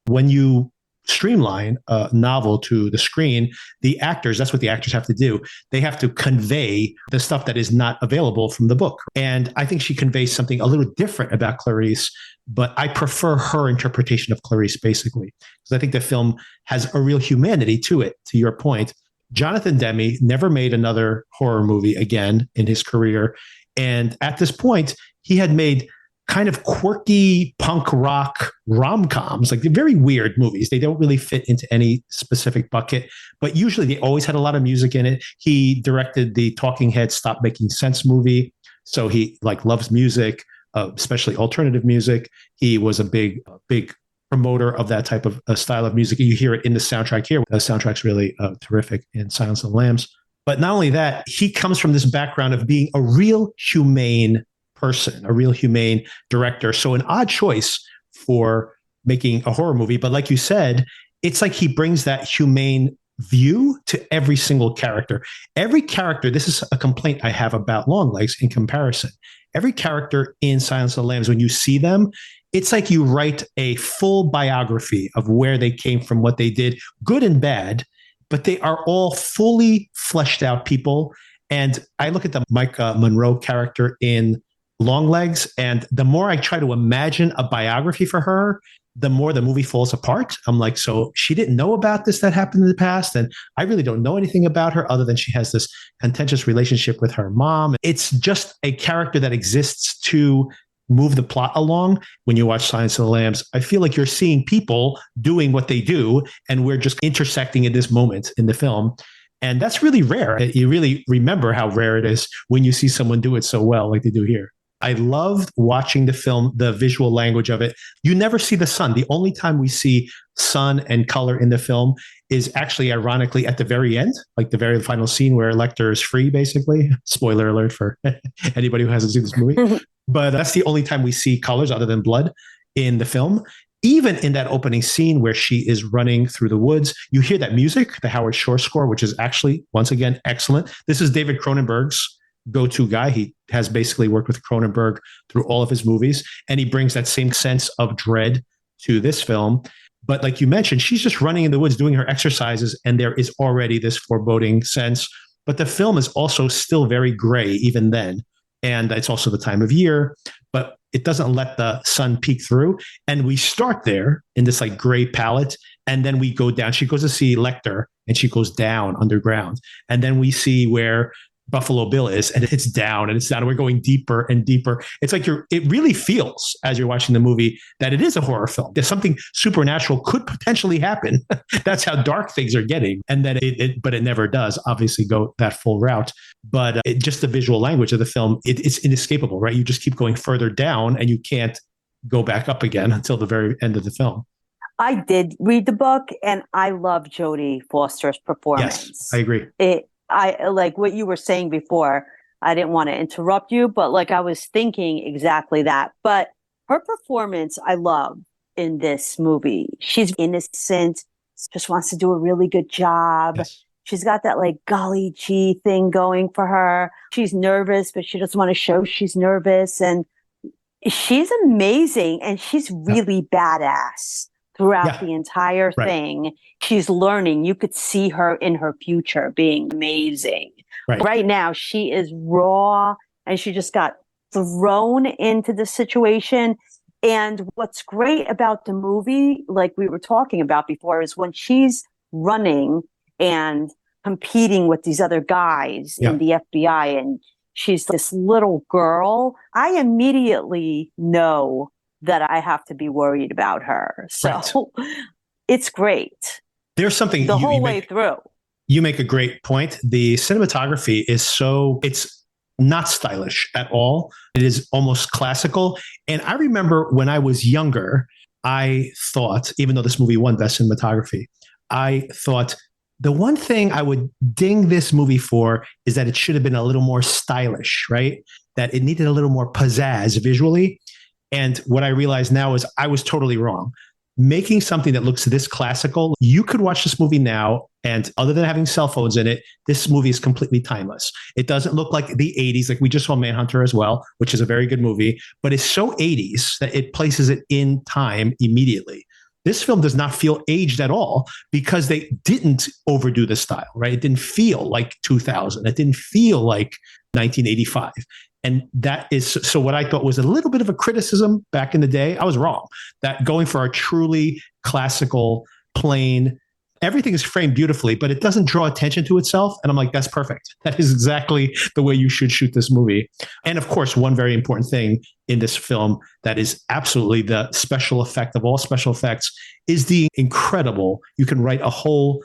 when you streamline a novel to the screen, the actors, that's what the actors have to do. They have to convey the stuff that is not available from the book. And I think she conveys something a little different about Clarice, but I prefer her interpretation of Clarice, basically, because I think the film has a real humanity to it, to your point. Jonathan Demme never made another horror movie again in his career. And at this point, he had made kind of quirky punk rock rom-coms, like they're very weird movies. They don't really fit into any specific bucket, but usually they always had a lot of music in it. He directed the Talking Heads Stop Making Sense movie. So he loves music, especially alternative music. He was a big promoter of that type of style of music. You hear it in the soundtrack here. The soundtrack's really terrific in Silence of the Lambs. But not only that, he comes from this background of being a real humane person, a real humane director. So an odd choice for making a horror movie. But like you said, it's like he brings that humane view to every single character. Every character, this is a complaint I have about Longlegs in comparison. Every character in Silence of the Lambs, when you see them, it's like you write a full biography of where they came from, what they did, good and bad, but they are all fully fleshed out people. And I look at the Micah Monroe character in Longlegs, and the more I try to imagine a biography for her, the more the movie falls apart. I'm like, so she didn't know about this that happened in the past, and I really don't know anything about her other than she has this contentious relationship with her mom. It's just a character that exists to move the plot along. When you watch Silence of the Lambs, I feel like you're seeing people doing what they do, and we're just intersecting in this moment in the film. And that's really rare. You really remember how rare it is when you see someone do it so well like they do here. I loved watching the film, the visual language of it. You never see the sun. The only time we see sun and color in the film is actually, ironically, at the very end, like the very final scene where Lecter is free, basically. Spoiler alert for anybody who hasn't seen this movie. But that's the only time we see colors other than blood in the film. Even in that opening scene where she is running through the woods, you hear that music, the Howard Shore score, which is actually, once again, excellent. This is David Cronenberg's go-to guy. He has basically worked with Cronenberg through all of his movies, and he brings that same sense of dread to this film. But like you mentioned, she's just running in the woods doing her exercises, and there is already this foreboding sense. But the film is also still very gray even then. And it's also the time of year, but it doesn't let the sun peek through. And we start there in this like gray palette, and then we go down. She goes to see Lecter, and she goes down underground. And then we see where Buffalo Bill is, and it's down and it's down. And we're going deeper and deeper. It's like it really feels as you're watching the movie that it is a horror film. There's something supernatural could potentially happen. That's how dark things are getting. And then but it never does obviously go that full route. But just the visual language of the film, it's inescapable, right? You just keep going further down and you can't go back up again until the very end of the film. I did read the book, and I love Jodie Foster's performance. Yes, I agree. I like what you were saying before. I didn't want to interrupt you, but like I was thinking exactly that. But her performance, I love in this movie. She's innocent, just wants to do a really good job. Yes. She's got that like golly gee thing going for her. She's nervous, but she doesn't want to show she's nervous. And she's amazing. And she's really badass throughout the entire thing. She's learning. You could see her in her future being amazing. Right now, she is raw, and she just got thrown into the situation. And what's great about the movie, like we were talking about before, is when she's running and competing with these other guys in the FBI, and she's this little girl, I immediately know that I have to be worried about her. So it's great. There's something the whole way through. You make a great point. The cinematography is it's not stylish at all. It is almost classical. And I remember when I was younger, I thought, even though this movie won Best Cinematography, I thought The one thing I would ding this movie for is that it should have been a little more stylish, right? That it needed a little more pizzazz visually. And what I realize now is I was totally wrong. Making something that looks this classical, you could watch this movie now, and other than having cell phones in it, this movie is completely timeless. It doesn't look like the 80s, like we just saw Manhunter as well, which is a very good movie, but it's so 80s that it places it in time immediately. This film does not feel aged at all because they didn't overdo the style, right? It didn't feel like 2000. It didn't feel like 1985. And that is, so what I thought was a little bit of a criticism back in the day, I was wrong. That going for a truly classical, plain, everything is framed beautifully, but it doesn't draw attention to itself. And I'm like, that's perfect. That is exactly the way you should shoot this movie. And of course, one very important thing in this film that is absolutely the special effect of all special effects is the incredible, you can write a whole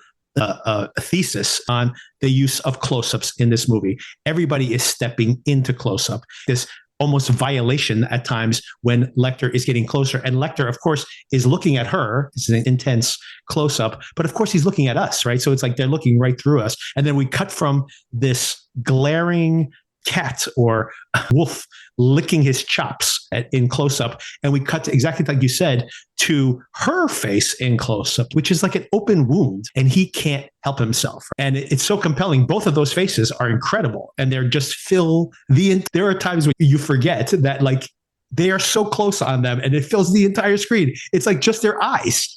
thesis on the use of close-ups in this movie. Everybody is stepping into close-up. This almost violation at times when Lecter is getting closer. And Lecter, of course, is looking at her. It's an intense close-up. But of course, he's looking at us, right? So it's like they're looking right through us. And then we cut from this glaring cat or wolf licking his chops in close-up. And we cut to, exactly like you said, to her face in close-up, which is like an open wound, and he can't help himself. And it's so compelling. Both of those faces are incredible, and they're just there are times when you forget that like they are so close on them and it fills the entire screen. It's like just their eyes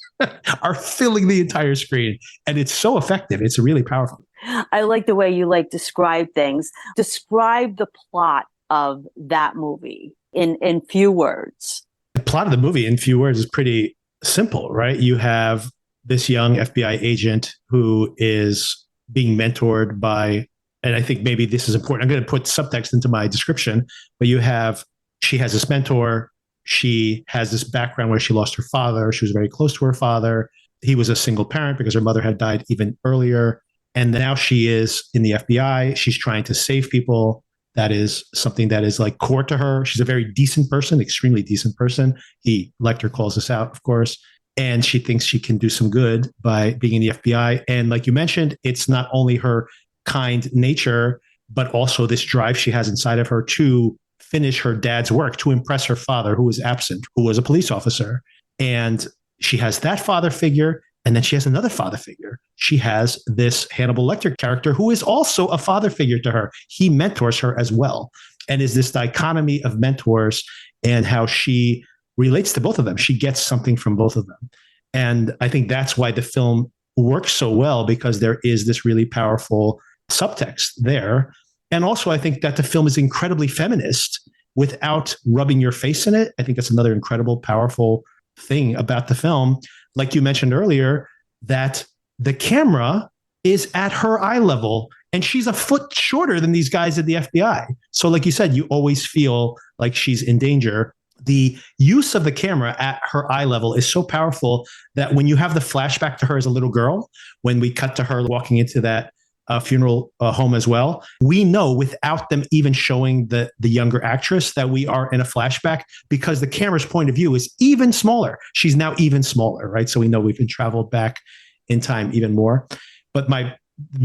are filling the entire screen, and it's so effective. It's really powerful. I like the way you like describe things. Describe the plot of that movie in few words. The plot of the movie in few words is pretty simple, right? You have this young FBI agent who is being mentored by, and I think maybe this is important. I'm going to put subtext into my description, but she has this mentor. She has this background where she lost her father. She was very close to her father. He was a single parent because her mother had died even earlier. And now she is in the FBI. She's trying to save people. That is something that is like core to her. She's a very decent person, extremely decent person. Lecter calls this out, of course. And she thinks she can do some good by being in the FBI. And like you mentioned, it's not only her kind nature, but also this drive she has inside of her to finish her dad's work, to impress her father, who was absent, who was a police officer. And she has that father figure. And then she has another father figure. She has this Hannibal Lecter character who is also a father figure to her. He mentors her as well. And is this dichotomy of mentors and how she relates to both of them. She gets something from both of them. And I think that's why the film works so well, because there is this really powerful subtext there. And also, I think that the film is incredibly feminist without rubbing your face in it. I think that's another incredible, powerful thing about the film. Like you mentioned earlier, that the camera is at her eye level and she's a foot shorter than these guys at the FBI. So like you said, you always feel like she's in danger. The use of the camera at her eye level is so powerful that when you have the flashback to her as a little girl, when we cut to her walking into that funeral home as well, we know without them even showing the younger actress that we are in a flashback, because the camera's point of view is even smaller. She's now even smaller, right? So we know we've been traveled back in time even more. But the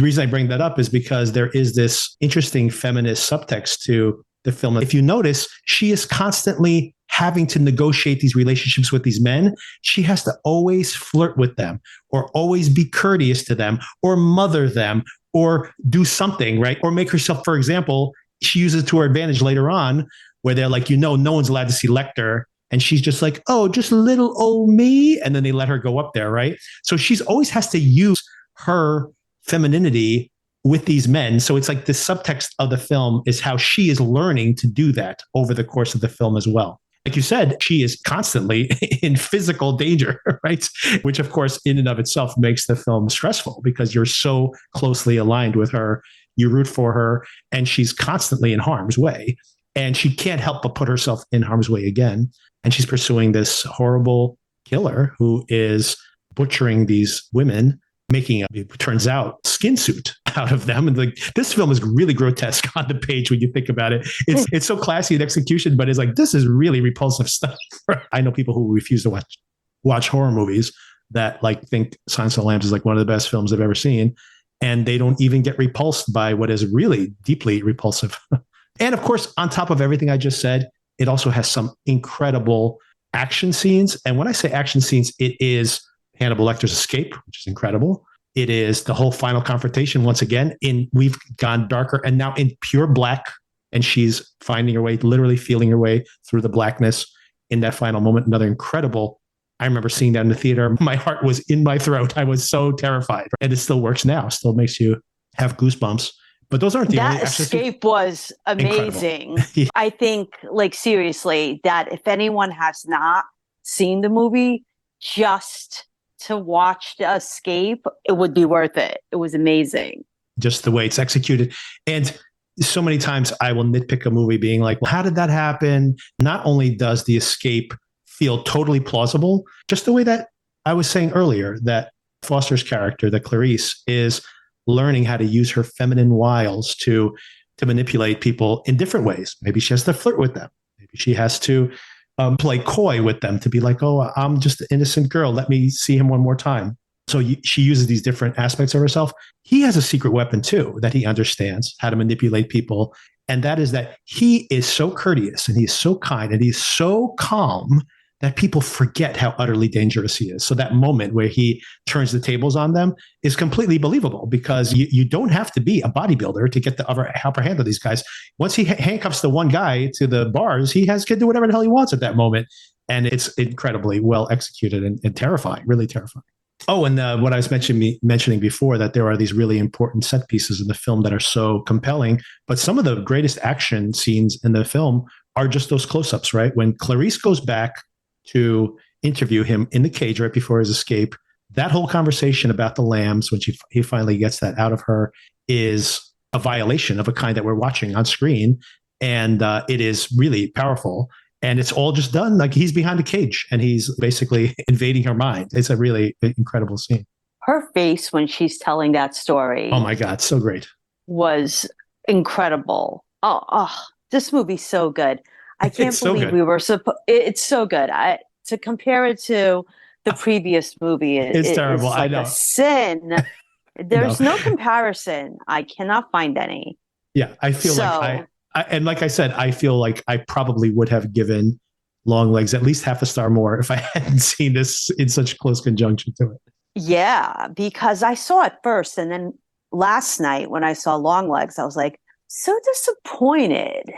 reason I bring that up is because there is this interesting feminist subtext to the film. If you notice, she is constantly having to negotiate these relationships with these men. She has to always flirt with them, or always be courteous to them, or mother them, or do something, right? Or make herself, for example, she uses it to her advantage later on, where they're like, no one's allowed to see Lecter. And she's just like, oh, just little old me. And then they let her go up there, right? So she's always has to use her femininity with these men. So it's like the subtext of the film is how she is learning to do that over the course of the film as well. Like you said, she is constantly in physical danger, right? Which, of course, in and of itself makes the film stressful because you're so closely aligned with her. You root for her, and she's constantly in harm's way. And she can't help but put herself in harm's way again. And she's pursuing this horrible killer who is butchering these women, making, it turns out, skin suit out of them. And like, this film is really grotesque on the page when you think about it. It's so classy in execution, but it's like, this is really repulsive stuff. I know people who refuse to watch horror movies, that like think Silence of the Lambs is like one of the best films I've ever seen. And they don't even get repulsed by what is really deeply repulsive. And of course, on top of everything I just said, it also has some incredible action scenes. And when I say action scenes, it is Hannibal Lecter's escape, which is incredible. It is the whole final confrontation. Once again, we've gone darker and now in pure black, and she's finding her way, literally feeling her way through the blackness in that final moment. Another incredible. I remember seeing that in the theater. My heart was in my throat. I was so terrified, and it still works now. Still makes you have goosebumps. But those aren't the only. That escape was amazing. Yeah. I think, like, seriously, that if anyone has not seen the movie, just to watch the escape, it would be worth it. It was amazing. Just the way it's executed. And so many times I will nitpick a movie being like, well, how did that happen? Not only does the escape feel totally plausible, just the way that I was saying earlier, that Foster's character, that Clarice, is learning how to use her feminine wiles to manipulate people in different ways. Maybe she has to flirt with them. Maybe she has to play coy with them to be like, oh, I'm just an innocent girl. Let me see him one more time. So she uses these different aspects of herself. He has a secret weapon too, that he understands how to manipulate people. And that is that he is so courteous and he's so kind and he's so calm that people forget how utterly dangerous he is. So that moment where he turns the tables on them is completely believable, because you don't have to be a bodybuilder to get the upper hand of these guys. Once he handcuffs the one guy to the bars, he can do whatever the hell he wants at that moment. And it's incredibly well executed and terrifying, really terrifying. Oh, and what I was mentioning before, that there are these really important set pieces in the film that are so compelling, but some of the greatest action scenes in the film are just those close-ups, right? When Clarice goes back to interview him in the cage right before his escape, that whole conversation about the lambs, when he finally gets that out of her, is a violation of a kind that we're watching on screen. And it is really powerful. And it's all just done like he's behind a cage and he's basically invading her mind. It's a really incredible scene. Her face when she's telling that story. Oh my God, so great. Was incredible. Oh, this movie's so good. I can't believe we were it's so good. To compare it to the previous movie, it's terrible. Like I know. A sin. There's no comparison. I cannot find any. Yeah, I feel like and like I said, I feel like I probably would have given Longlegs at least half a star more if I hadn't seen this in such close conjunction to it. Yeah, because I saw it first, and then last night when I saw Longlegs, I was like, so disappointed.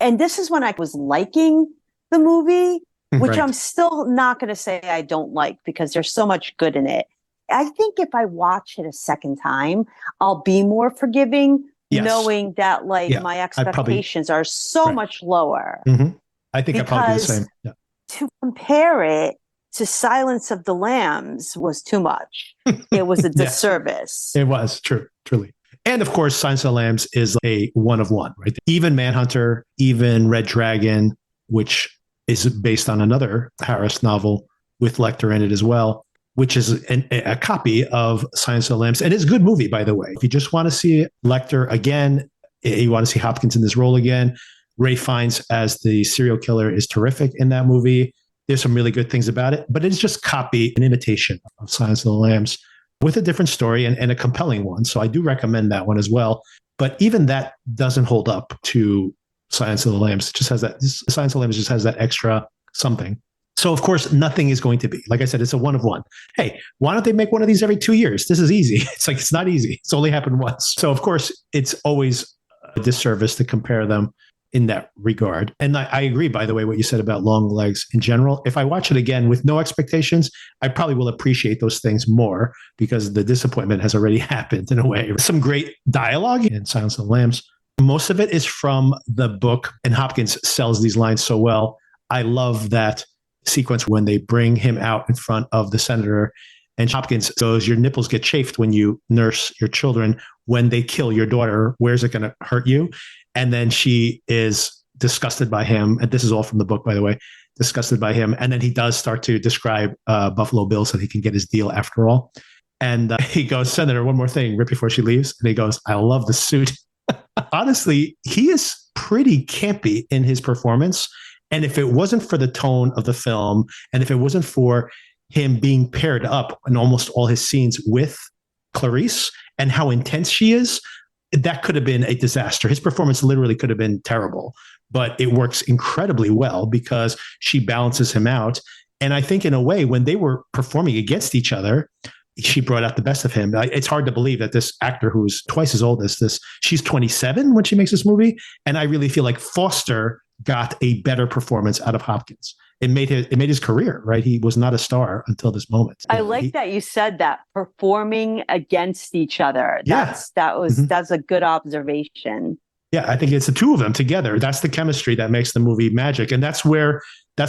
And this is when I was liking the movie, which right. I'm still not going to say I don't like, because there's so much good in it. I think if I watch it a second time, I'll be more forgiving, knowing that my expectations are so much lower. Mm-hmm. I think I'd probably be the same. Yeah. To compare it to Silence of the Lambs was too much. It was a disservice. It was, truly. And of course, Silence of the Lambs is a one of one, right? Even Manhunter, even Red Dragon, which is based on another Harris novel with Lecter in it as well, which is a copy of Silence of the Lambs. And it's a good movie, by the way. If you just want to see Lecter again, you want to see Hopkins in this role again, Ray Fiennes as the serial killer is terrific in that movie. There's some really good things about it, but it's just an imitation of Silence of the Lambs with a different story and a compelling one. So I do recommend that one as well. But even that doesn't hold up to Silence of the Lambs. It just has that. Silence of the Lambs just has that extra something. So of course, nothing is going to be, like I said, it's a one of one. Hey, why don't they make one of these every 2 years? This is easy. It's like, it's not easy. It's only happened once. So of course, it's always a disservice to compare them in that regard. And I agree, by the way, what you said about Longlegs in general. If I watch it again with no expectations, I probably will appreciate those things more, because the disappointment has already happened in a way. Some great dialogue in Silence of the Lambs. Most of it is from the book, and Hopkins sells these lines so well. I love that sequence when they bring him out in front of the senator, and Hopkins goes, your nipples get chafed when you nurse your children. When they kill your daughter, where's it going to hurt you? And then she is disgusted by him. And this is all from the book, by the way, disgusted by him. And then he does start to describe Buffalo Bill so that he can get his deal after all. And he goes, Senator, one more thing right before she leaves. And he goes, I love the suit. Honestly, he is pretty campy in his performance. And if it wasn't for the tone of the film, and if it wasn't for him being paired up in almost all his scenes with Clarice and how intense she is, that could have been a disaster. His performance literally could have been terrible, but it works incredibly well because she balances him out. And I think in a way, when they were performing against each other, she brought out the best of him. It's hard to believe that this actor, who's twice as old as this, she's 27 when she makes this movie. And I really feel like Foster got a better performance out of Hopkins. It made his career, right? He was not a star until this moment. I like that you said that, performing against each other. That's a good observation. Yeah, I think it's the two of them together. That's the chemistry that makes the movie magic. And that's why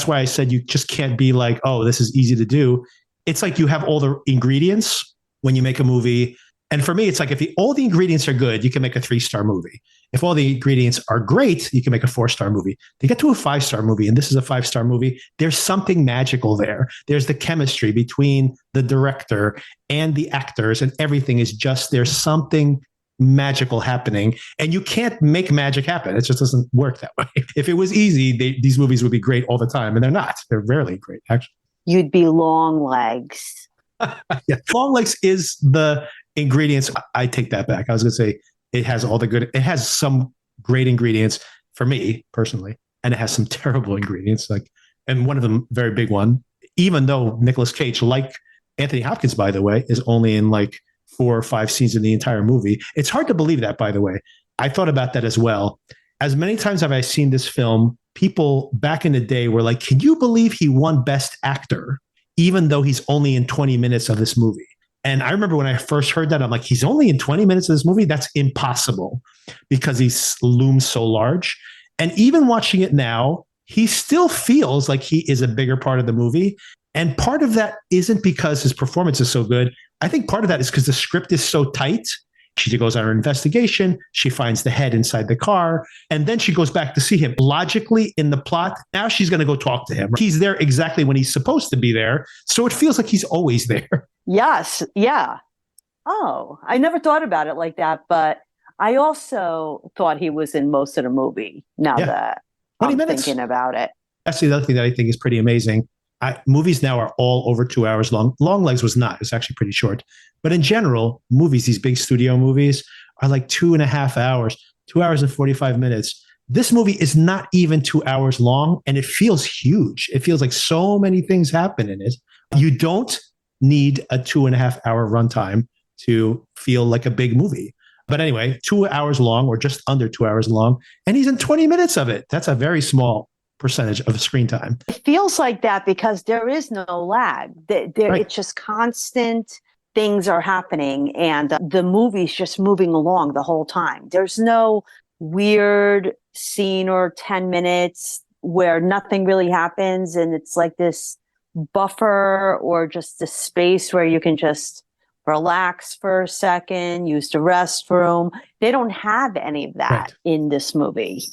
I said you just can't be like, oh, this is easy to do. It's like you have all the ingredients when you make a movie. And for me, it's like if all the ingredients are good, you can make a 3-star movie. If all the ingredients are great, you can make a 4-star movie. To get to a 5-star movie, and this is a 5-star movie, there's something magical there. There's the chemistry between the director and the actors, and everything is just, there's something magical happening, and you can't make magic happen. It just doesn't work that way. If it was easy, these movies would be great all the time, and they're not. They're rarely great, actually. You'd be Longlegs. Yeah. Longlegs is the ingredients. I take that back. I was going to say it has some great ingredients for me personally, and it has some terrible ingredients. And one of them, very big one, even though Nicolas Cage, like Anthony Hopkins, by the way, is only in like 4 or 5 scenes in the entire movie. It's hard to believe that, by the way. I thought about that as well. As many times have I seen this film, people back in the day were like, can you believe he won Best Actor, even though he's only in 20 minutes of this movie? And I remember when I first heard that, I'm like, he's only in 20 minutes of this movie? That's impossible because he looms so large. And even watching it now, he still feels like he is a bigger part of the movie. And part of that isn't because his performance is so good. I think part of that is because the script is so tight. She goes on her investigation. She finds the head inside the car. And then she goes back to see him. Logically, in the plot, now she's going to go talk to him. He's there exactly when he's supposed to be there. So it feels like he's always there. Yes. Yeah. Oh, I never thought about it like that. But I also thought he was in most of the movie now that I'm thinking about it. That's the other thing that I think is pretty amazing. Movies now are all over 2 hours long. Longlegs was not. It's actually pretty short. But in general, movies, these big studio movies, are like 2.5 hours, 2 hours and 45 minutes. This movie is not even 2 hours long, and it feels huge. It feels like so many things happen in it. You don't need a 2.5 hour runtime to feel like a big movie. But anyway, 2 hours long or just under 2 hours long, and he's in 20 minutes of it. That's a very small percentage of screen time. It feels like that because there is no lag. Right. It's just constant things are happening, and the movie's just moving along the whole time. There's no weird scene or 10 minutes where nothing really happens, and it's like this buffer or just a space where you can just relax for a second, use the restroom. They don't have any of that in this movie.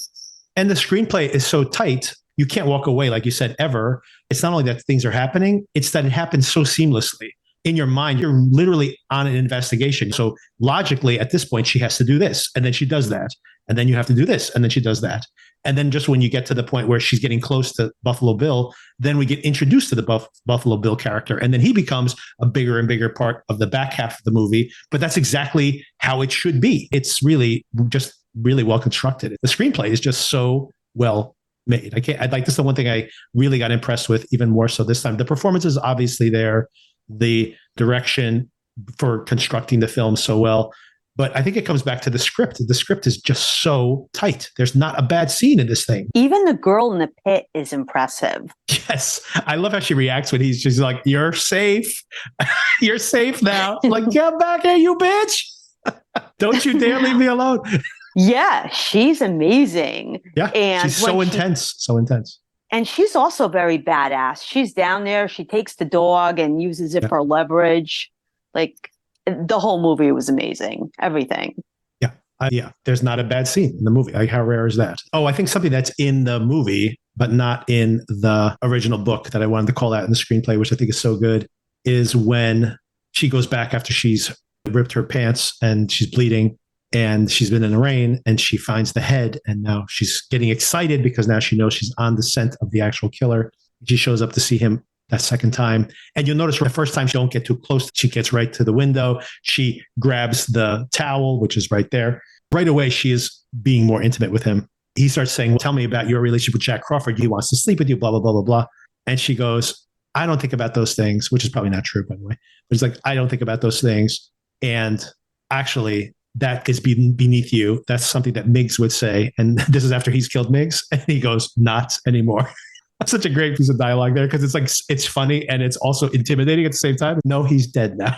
And the screenplay is so tight, you can't walk away, like you said, ever. It's not only that things are happening, it's that it happens so seamlessly. In your mind, you're literally on an investigation. So logically, at this point, she has to do this, and then she does that. And then you have to do this, and then she does that. And then just when you get to the point where she's getting close to Buffalo Bill, then we get introduced to the Buffalo Bill character. And then he becomes a bigger and bigger part of the back half of the movie. But that's exactly how it should be. It's really just really well constructed. The screenplay is just so well made. This is the one thing I really got impressed with even more so this time. The performance is obviously there, the direction for constructing the film so well. But I think it comes back to the script. The script is just so tight. There's not a bad scene in this thing. Even the girl in the pit is impressive. Yes. I love how she reacts when she's like, you're safe. You're safe now. Like, get back here, you bitch. Don't you dare leave me alone. Yeah, she's amazing. Yeah, and she's so intense. And she's also very badass. She's down there. She takes the dog and uses it for leverage. Like, the whole movie was amazing. Everything. Yeah. There's not a bad scene in the movie. Like, how rare is that? Oh, I think something that's in the movie, but not in the original book that I wanted to call out in the screenplay, which I think is so good, is when she goes back after she's ripped her pants and she's bleeding and she's been in the rain and she finds the head. And now she's getting excited because now she knows she's on the scent of the actual killer. She shows up to see him that second time. And you'll notice the first time she don't get too close. She gets right to the window. She grabs the towel, which is right there. Right away, she is being more intimate with him. He starts saying, well, tell me about your relationship with Jack Crawford. He wants to sleep with you, blah, blah, blah, blah, blah. And she goes, I don't think about those things, which is probably not true, by the way. But it's like, I don't think about those things. And actually, that is beneath you. That's something that Miggs would say. And this is after he's killed Miggs. And he goes, not anymore. That's such a great piece of dialogue there because it's like, it's funny and it's also intimidating at the same time. No, he's dead now.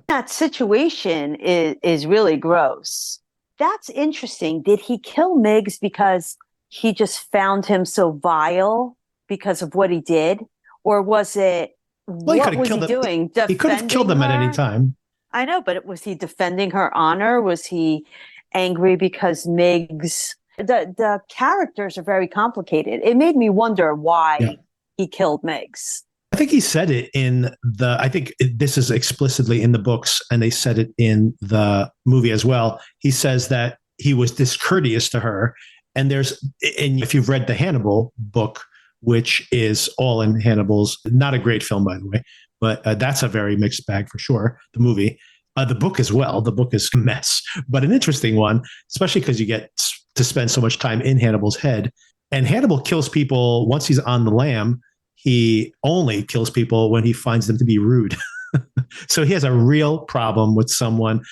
That situation is really gross. That's interesting. Did he kill Miggs because he just found him so vile because of what he did? Or was it, well, what was he doing? He could have killed them at any time. I know, but was he defending her honor? Was he angry because Miggs... The characters are very complicated. It made me wonder why he killed Miggs. I think he said it I think this is explicitly in the books and they said it in the movie as well. He says that he was discourteous to her. And if you've read the Hannibal book, which is all in Hannibal's, not a great film, by the way, but that's a very mixed bag for sure. The movie, the book as well. The book is a mess, but an interesting one, especially because you get to spend so much time in Hannibal's head. And Hannibal kills people once he's on the lam. He only kills people when he finds them to be rude. So he has a real problem with someone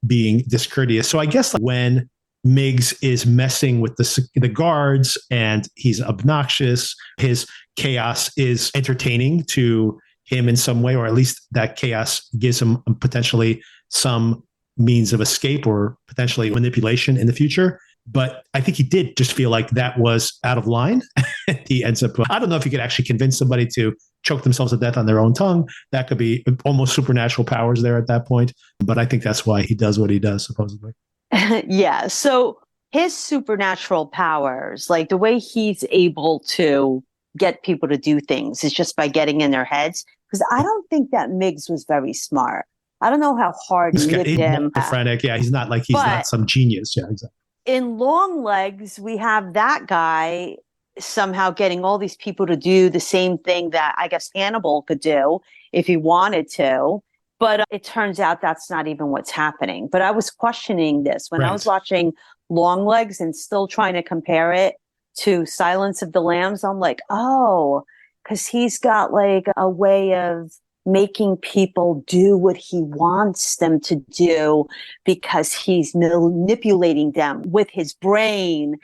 being discourteous. So I guess when Miggs is messing with the guards and he's obnoxious, his chaos is entertaining to him in some way, or at least that chaos gives him potentially some means of escape or potentially manipulation in the future. But I think he did just feel like that was out of line. He ends up, I don't know if you could actually convince somebody to choke themselves to death on their own tongue. That could be almost supernatural powers there at that point. But I think that's why he does what he does, supposedly. Yeah. So his supernatural powers, like the way he's able to get people to do things is just by getting in their heads. Because I don't think that Miggs was very smart. I don't know how hard he hit him. Schizophrenic. Yeah, he's not some genius. Yeah, exactly. In Longlegs, we have that guy somehow getting all these people to do the same thing that I guess Hannibal could do if he wanted to. But it turns out that's not even what's happening. But I was questioning this when I was watching Longlegs and still trying to compare it to Silence of the Lambs. I'm like, oh, because he's got like a way of making people do what he wants them to do because he's manipulating them with his brain.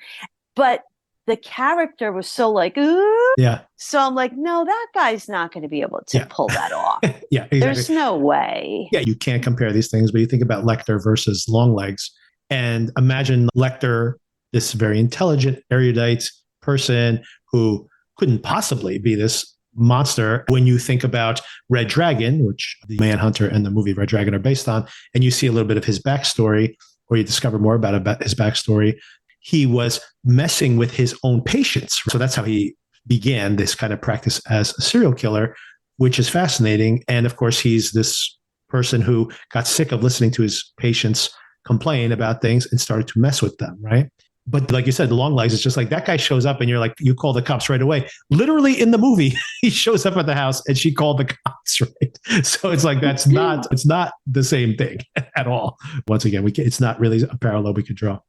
But the character was so like, ooh. Yeah. So I'm like, no, that guy's not going to be able to pull that off. Yeah, exactly. There's no way. Yeah, you can't compare these things, but you think about Lecter versus Longlegs and imagine Lecter, this very intelligent, erudite person who couldn't possibly be this monster. When you think about Red Dragon, which the Manhunter and the movie Red Dragon are based on, and you see a little bit of his backstory, or you discover more about his backstory, he was messing with his own patients. So that's how he began this kind of practice as a serial killer, which is fascinating. And of course, he's this person who got sick of listening to his patients complain about things and started to mess with them, right? But like you said, the Longlegs, it's just like that guy shows up and you're like, you call the cops right away. Literally in the movie, he shows up at the house and she called the cops, right? So it's like, it's not the same thing at all. Once again, it's not really a parallel we could draw.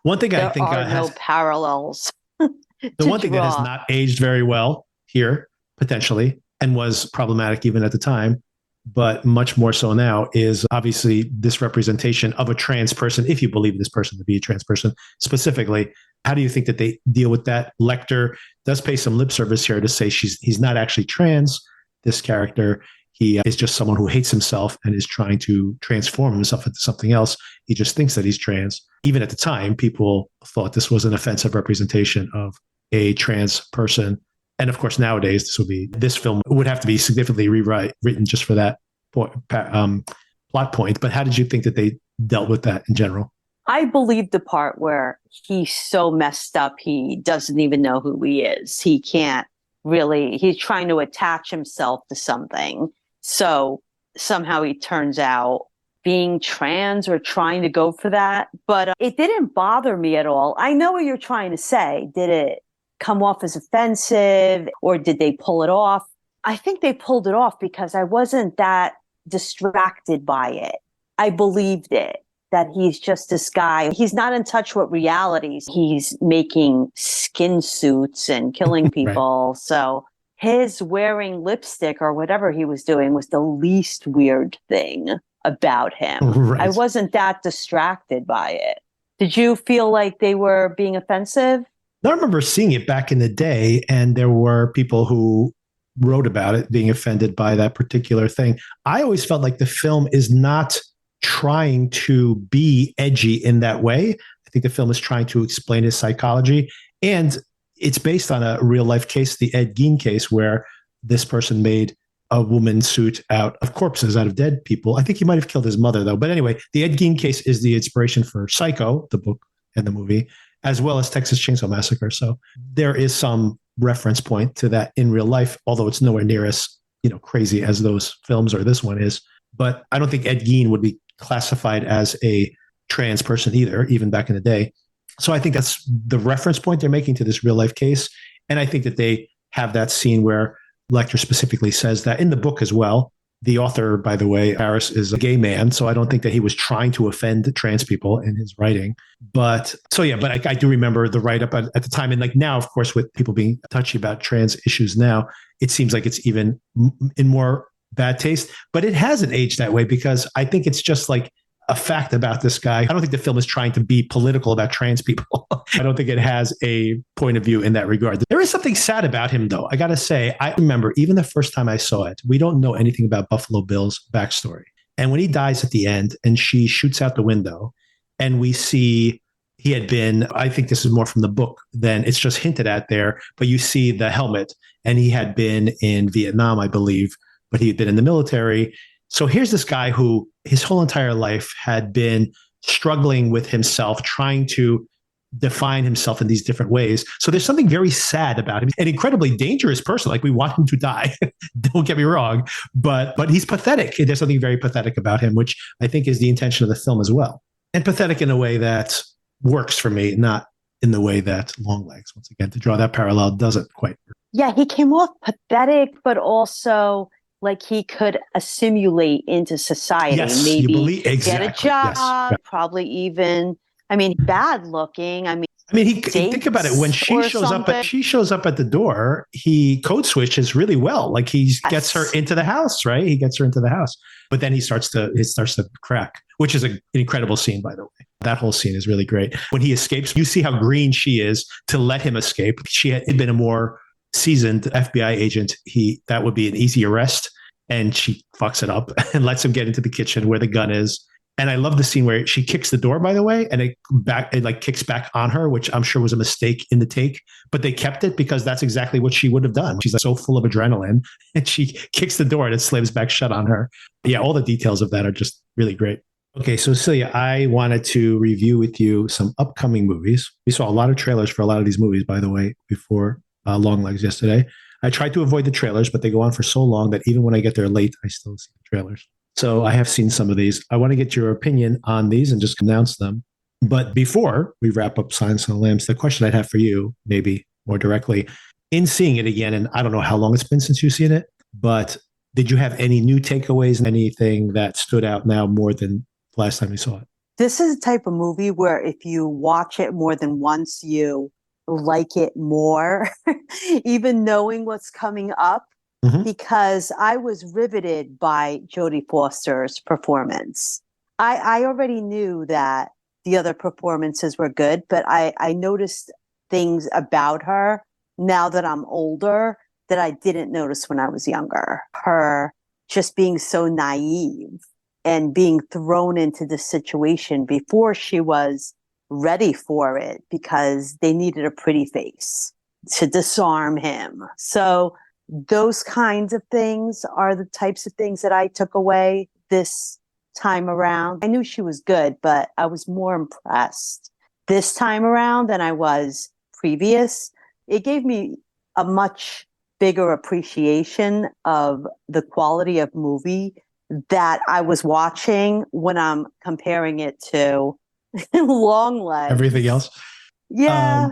One thing I think there are no parallels. The one thing that has not aged very well here, potentially, and was problematic even at the time, but much more so now, is obviously this representation of a trans person, if you believe this person to be a trans person specifically. How do you think that they deal with that? Lecter does pay some lip service here to say he's not actually trans, this character. He is just someone who hates himself and is trying to transform himself into something else. He just thinks that he's trans. Even at the time, people thought this was an offensive representation of a trans person. And of course, nowadays, this film would have to be significantly rewritten just for that plot point. But how did you think that they dealt with that in general? I believe the part where he's so messed up, he doesn't even know who he is. He can't really, he's trying to attach himself to something. So somehow he turns out being trans or trying to go for that. But it didn't bother me at all. I know what you're trying to say. Did it come off as offensive or did they pull it off? I think they pulled it off because I wasn't that distracted by it. I believed it, that he's just this guy. He's not in touch with realities. He's making skin suits and killing people. Right. So his wearing lipstick or whatever he was doing was the least weird thing about him. Right. I wasn't that distracted by it. Did you feel like they were being offensive? I remember seeing it back in the day, and there were people who wrote about it being offended by that particular thing. I always felt like the film is not trying to be edgy in that way. I think the film is trying to explain his psychology, and it's based on a real life case, the Ed Gein case, where this person made a woman's suit out of corpses, out of dead people. I think he might have killed his mother, though. But anyway, the Ed Gein case is the inspiration for Psycho, the book and the movie, as well as Texas Chainsaw Massacre. So there is some reference point to that in real life, although it's nowhere near as, crazy as those films or this one is. But I don't think Ed Gein would be classified as a trans person either, even back in the day. So I think that's the reference point they're making to this real life case. And I think that they have that scene where Lecter specifically says that in the book as well. The author, by the way, Clarice, is a gay man. So I don't think that he was trying to offend trans people in his writing. But I do remember the write-up at the time. And like now, of course, with people being touchy about trans issues now, it seems like it's even in more bad taste. But it hasn't aged that way because I think it's just like a fact about this guy. I don't think the film is trying to be political about trans people. I don't think it has a point of view in that regard. There is something sad about him, though. I got to say, I remember even the first time I saw it, we don't know anything about Buffalo Bill's backstory. And when he dies at the end and she shoots out the window and we see he had been, I think this is more from the book than it's just hinted at there, but you see the helmet and he had been in Vietnam, I believe, but he had been in the military. So here's this guy who his whole entire life had been struggling with himself, trying to define himself in these different ways. So there's something very sad about him, an incredibly dangerous person. Like we want him to die. Don't get me wrong, but he's pathetic. There's something very pathetic about him, which I think is the intention of the film as well. And pathetic in a way that works for me, not in the way that Longlegs, once again, to draw that parallel, doesn't quite work. Yeah, he came off pathetic, but also like he could assimilate into society, yes, maybe exactly. Get a job, yes. Probably even, bad looking. He think about it. When she shows up at the door, he code switches really well. Like he gets her into the house, right? He gets her into the house, but then it starts to crack, which is an incredible scene, by the way. That whole scene is really great. When he escapes, you see how green she is to let him escape. She had been a more seasoned FBI agent. That would be an easy arrest. And she fucks it up and lets him get into the kitchen where the gun is. And I love the scene where she kicks the door, by the way, and it kicks back on her, which I'm sure was a mistake in the take, but they kept it because that's exactly what she would have done. She's like so full of adrenaline and she kicks the door and it slams back shut on her. Yeah, all the details of that are just really great. Okay, so Celia, I wanted to review with you some upcoming movies. We saw a lot of trailers for a lot of these movies, by the way, before Longlegs yesterday. I tried to avoid the trailers, but they go on for so long that even when I get there late, I still see the trailers. So I have seen some of these. I want to get your opinion on these and just announce them. But before we wrap up Silence of the Lambs, the question I'd have for you, maybe more directly, in seeing it again, and I don't know how long it's been since you've seen it, but did you have any new takeaways, anything that stood out now more than last time you saw it? This is a type of movie where if you watch it more than once, you like it more, even knowing what's coming up, because I was riveted by Jodie Foster's performance. I already knew that the other performances were good, but I noticed things about her now that I'm older that I didn't notice when I was younger. Her just being so naive and being thrown into the situation before she was ready for it because they needed a pretty face to disarm him. So those kinds of things are the types of things that I took away this time around. I knew she was good, but I was more impressed this time around than I was previous. It gave me a much bigger appreciation of the quality of movie that I was watching when I'm comparing it to Longlegs. Everything else? Yeah.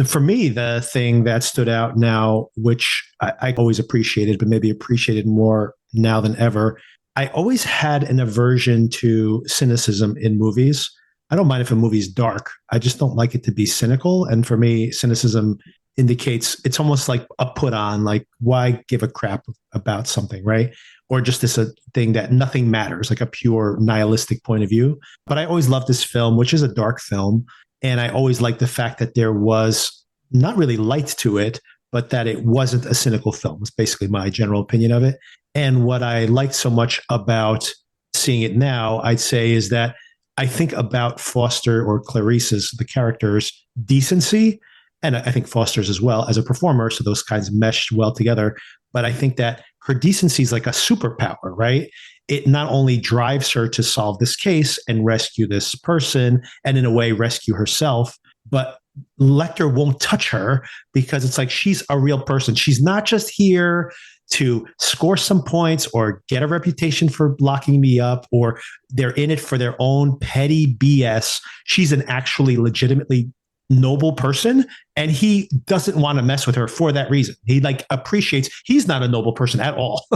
For me, the thing that stood out now, which I always appreciated, but maybe appreciated more now than ever, I always had an aversion to cynicism in movies. I don't mind if a movie's dark. I just don't like it to be cynical. And for me, cynicism indicates it's almost like a put on, like why give a crap about something, right? Or just this thing that nothing matters, like a pure nihilistic point of view. But I always loved this film, which is a dark film. And I always liked the fact that there was not really light to it, but that it wasn't a cynical film. It's basically my general opinion of it. And what I liked so much about seeing it now, I'd say, is that I think about Foster or Clarice's, the character's decency, and I think Foster's as well as a performer. So those kinds meshed well together. But I think that her decency is like a superpower, right? It not only drives her to solve this case and rescue this person and in a way rescue herself, but Lecter won't touch her because it's like she's a real person. She's not just here to score some points or get a reputation for locking me up, or they're in it for their own petty BS. She's an actually legitimately noble person, and he doesn't want to mess with her for that reason. He like appreciates he's not a noble person at all.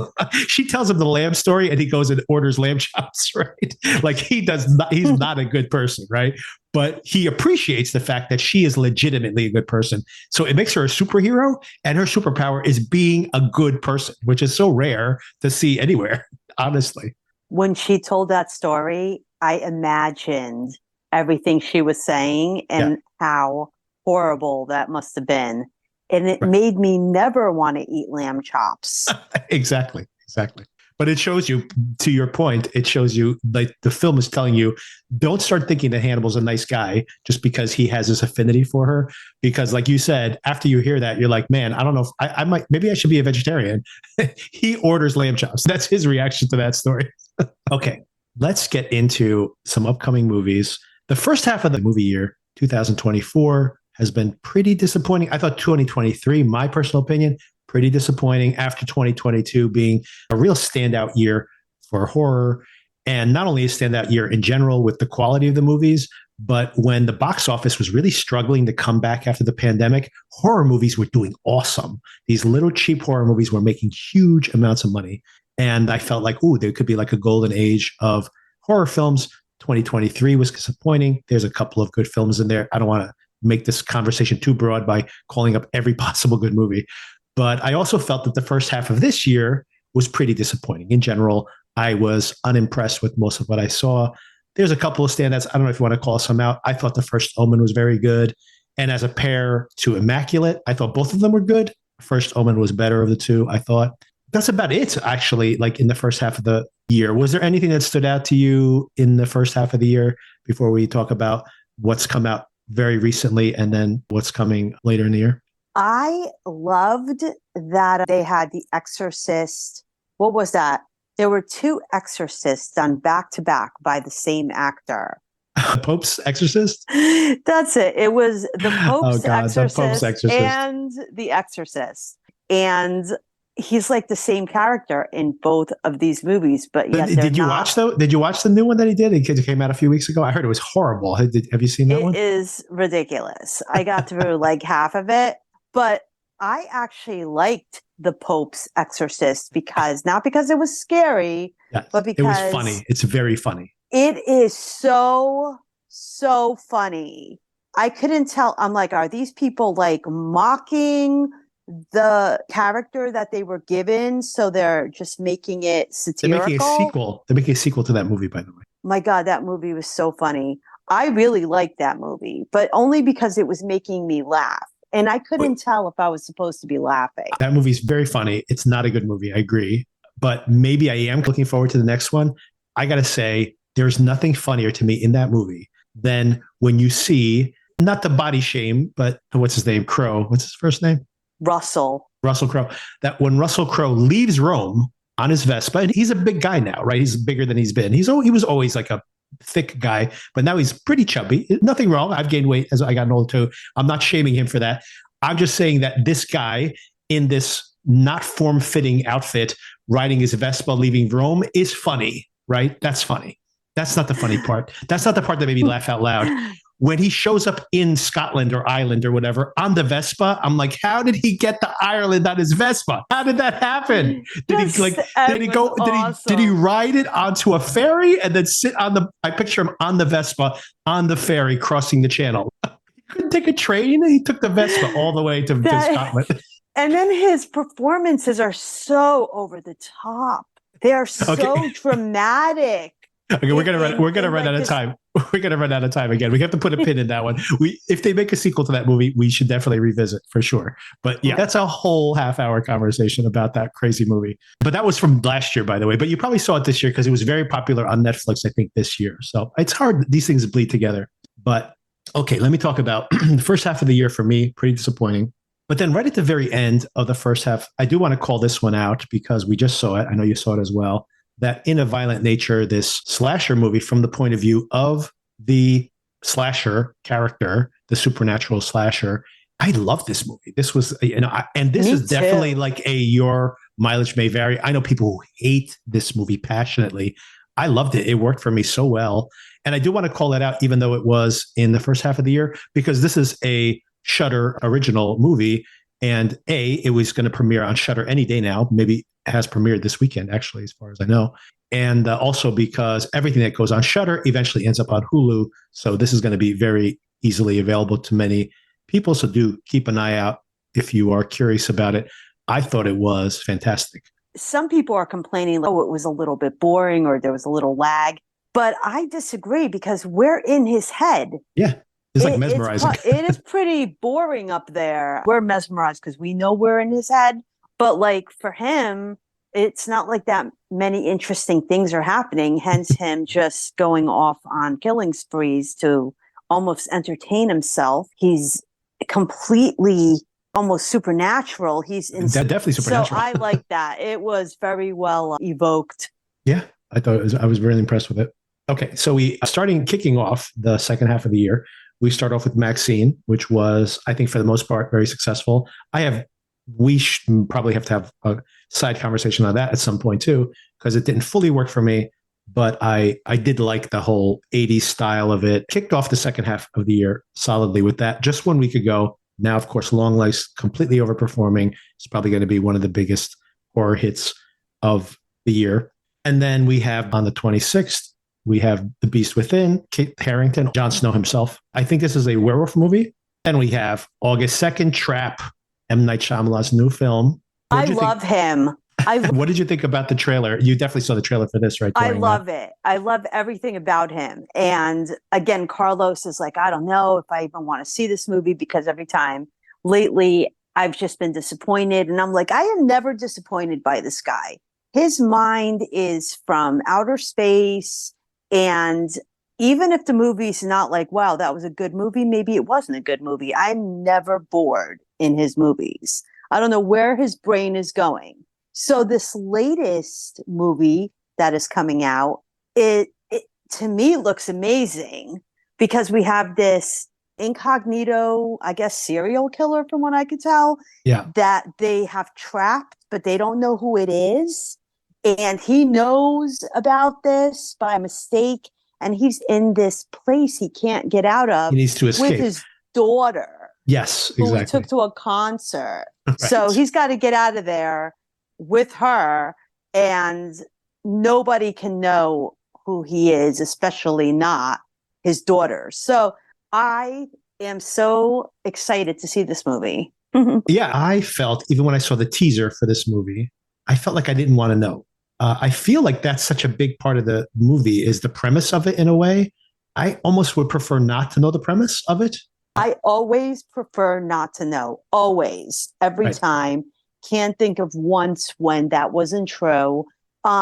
She tells him the lamb story and he goes and orders lamb chops, right? Like he's not a good person, right? But he appreciates the fact that she is legitimately a good person. So it makes her a superhero, and her superpower is being a good person, which is so rare to see anywhere, honestly. When she told that story, I imagined everything she was saying and how horrible that must have been. And it made me never want to eat lamb chops. Exactly. But it shows you, to your point, it shows you like the film is telling you, don't start thinking that Hannibal's a nice guy just because he has this affinity for her. Because like you said, after you hear that, you're like, man, I don't know if I might, maybe I should be a vegetarian. He orders lamb chops. That's his reaction to that story. Okay, let's get into some upcoming movies. The first half of the movie year, 2024, has been pretty disappointing. I thought 2023, my personal opinion, pretty disappointing after 2022 being a real standout year for horror. And not only a standout year in general with the quality of the movies, but when the box office was really struggling to come back after the pandemic, horror movies were doing awesome. These little cheap horror movies were making huge amounts of money. And I felt like, ooh, there could be like a golden age of horror films. 2023 was disappointing. There's a couple of good films in there. I don't want to make this conversation too broad by calling up every possible good movie. But I also felt that the first half of this year was pretty disappointing. In general, I was unimpressed with most of what I saw. There's a couple of standouts. I don't know if you want to call some out. I thought The First Omen was very good. And as a pair to Immaculate, I thought both of them were good. First Omen was better of the two, I thought. That's about it, actually, like in the first half of the year. Was there anything that stood out to you in the first half of the year before we talk about what's come out very recently and then what's coming later in the year? I loved that they had The Exorcist. What was that? There were two Exorcists done back to back by the same actor. Pope's Exorcist? That's it. It was the Pope's Exorcist, the Pope's Exorcist and The Exorcist. And he's like the same character in both of these movies, but yet did you watch though? Did you watch the new one that he did? It came out a few weeks ago. I heard it was horrible. Have you seen that one? It is ridiculous. I got through like half of it, but I actually liked the Pope's Exorcist not because it was scary, but because it was funny. It's very funny. It is so funny. I couldn't tell. I'm like, are these people like mocking the character that they were given, so they're just making it satirical? They're making a sequel. They're making a sequel to that movie, by the way. My God, that movie was so funny. I really liked that movie, but only because it was making me laugh. And I couldn't tell if I was supposed to be laughing. That movie's very funny. It's not a good movie, I agree. But maybe I am looking forward to the next one. I got to say, there's nothing funnier to me in that movie than when you see, not the body shame, but what's his name? Crowe. What's his first name? Russell Crowe. That when Russell Crowe leaves Rome on his Vespa, and he's a big guy now, right? He's bigger than he's been. He was always like a thick guy, but now he's pretty chubby. Nothing wrong. I've gained weight as I got older too. I'm not shaming him for that. I'm just saying that this guy in this not form-fitting outfit, riding his Vespa, leaving Rome is funny, right? That's funny. That's not the funny part. That's not the part that made me laugh out loud. when he shows up in Scotland or Ireland or whatever on the Vespa, I'm like, how did he get to Ireland on his Vespa? How did that happen? Did he ride it onto a ferry and then sit on the, I picture him on the Vespa on the ferry crossing the channel. He couldn't take a train. He took the Vespa all the way to Scotland. And then his performances are so over the top. They're so dramatic. Okay, we're gonna run out of time. We're gonna run out of time again. We have to put a pin in that one. If they make a sequel to that movie, we should definitely revisit for sure. But yeah, that's a whole half-hour conversation about that crazy movie. But that was from last year, by the way. But you probably saw it this year because it was very popular on Netflix, I think, this year. So it's hard; these things bleed together. But okay, let me talk about the first half of the year for me. Pretty disappointing. But then right at the very end of the first half, I do want to call this one out because we just saw it. I know you saw it as well. That In a Violent Nature, this slasher movie from the point of view of the slasher character, the supernatural slasher. I love this movie. This was, and this is definitely like your mileage may vary. I know people who hate this movie passionately. I loved it. It worked for me so well. And I do want to call that out, even though it was in the first half of the year, because this is a Shudder original movie. And it was going to premiere on Shudder any day now. Maybe has premiered this weekend, actually, as far as I know. And also because everything that goes on Shudder eventually ends up on Hulu. So this is going to be very easily available to many people. So do keep an eye out if you are curious about it. I thought it was fantastic. Some people are complaining, it was a little bit boring or there was a little lag. But I disagree because we're in his head. Yeah. It's like mesmerizing. It is pretty boring up there. We're mesmerized because we know we're in his head. But like for him, it's not like that many interesting things are happening. Hence him just going off on killing sprees to almost entertain himself. He's completely almost supernatural. He's definitely supernatural. So I like that. It was very well evoked. Yeah, I was really impressed with it. Okay, so we kicking off the second half of the year. We start off with Maxine, which was, I think, for the most part, very successful. We probably have to have a side conversation on that at some point too, because it didn't fully work for me, but I did like the whole 80s style of it. Kicked off the second half of the year solidly with that just 1 week ago. Now, of course, Longlegs completely overperforming. It's probably going to be one of the biggest horror hits of the year. And then we have on the 26th, we have The Beast Within, Kit Harington, Jon Snow himself. I think this is a werewolf movie. Then we have August 2nd, Trap, M. Night Shyamalan's new film. I love him. What did you think about the trailer? You definitely saw the trailer for this, right? I love it. I love everything about him. And again, Carlos is like, I don't know if I even want to see this movie because every time lately I've just been disappointed. And I'm like, I am never disappointed by this guy. His mind is from outer space. And even if the movie's not like, wow, that was a good movie, maybe it wasn't a good movie. I'm never bored in his movies. I don't know where his brain is going. So this latest movie that is coming out, it to me looks amazing because we have this incognito, I guess, serial killer from what I could tell. Yeah. That they have trapped, but they don't know who it is. And he knows about this by mistake. And he's in this place he can't get out of. He needs to escape. With his daughter. Yes, exactly. Who he took to a concert. Right. So he's got to get out of there with her. And nobody can know who he is, especially not his daughter. So I am so excited to see this movie. Yeah, I felt, even when I saw the teaser for this movie, I felt like I didn't want to know. I feel like that's such a big part of the movie is the premise of it in a way. I almost would prefer not to know the premise of it. I always prefer not to know. Always. Every time. Can't think of once when that wasn't true.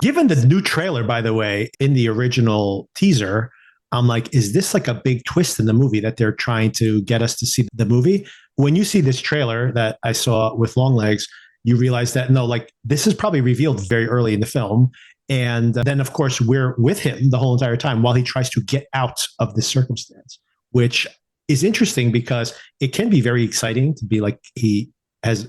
Given the new trailer, by the way, in the original teaser, I'm like, is this like a big twist in the movie that they're trying to get us to see the movie? When you see this trailer that I saw with Longlegs, you realize that, no, like this is probably revealed very early in the film. And then, of course, we're with him the whole entire time while he tries to get out of this circumstance, which is interesting because it can be very exciting to be like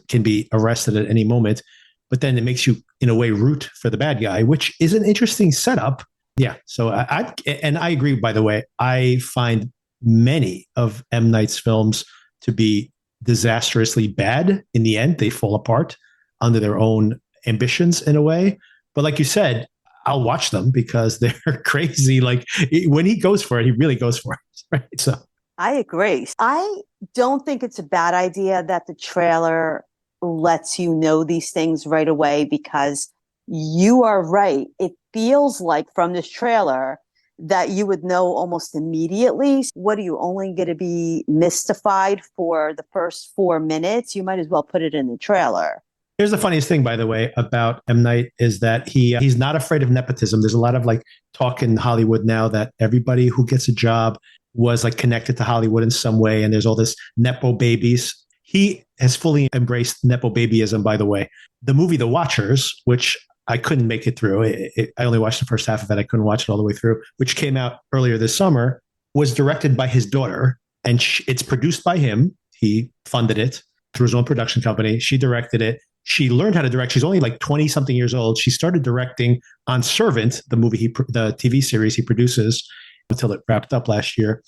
can be arrested at any moment. But then it makes you, in a way, root for the bad guy, which is an interesting setup. Yeah. So I agree, by the way. I find many of M. Night's films to be disastrously bad. In the end, they fall apart under their own ambitions in a way. But like you said, I'll watch them because they're crazy. Like when he goes for it, he really goes for it. Right. So I agree. I don't think it's a bad idea that the trailer lets you know these things right away, because you are right. It feels like from this trailer that you would know almost immediately. What are you only going to be mystified for the first 4 minutes? You might as well put it in the trailer. here's the funniest thing, by the way, about M. Night is that he's not afraid of nepotism. There's a lot of like talk in Hollywood now that everybody who gets a job was like connected to Hollywood in some way. And there's all this Nepo babies. He has fully embraced Nepo babyism, by the way. The movie The Watchers, which I couldn't make it through. I only watched the first half of it. I couldn't watch it all the way through, which came out earlier this summer, was directed by his daughter. And it's produced by him. He funded it through his own production company. She directed it. She learned how to direct. She's only like 20 something years old. She started directing on Servant, the TV series he produces, until it wrapped up last year.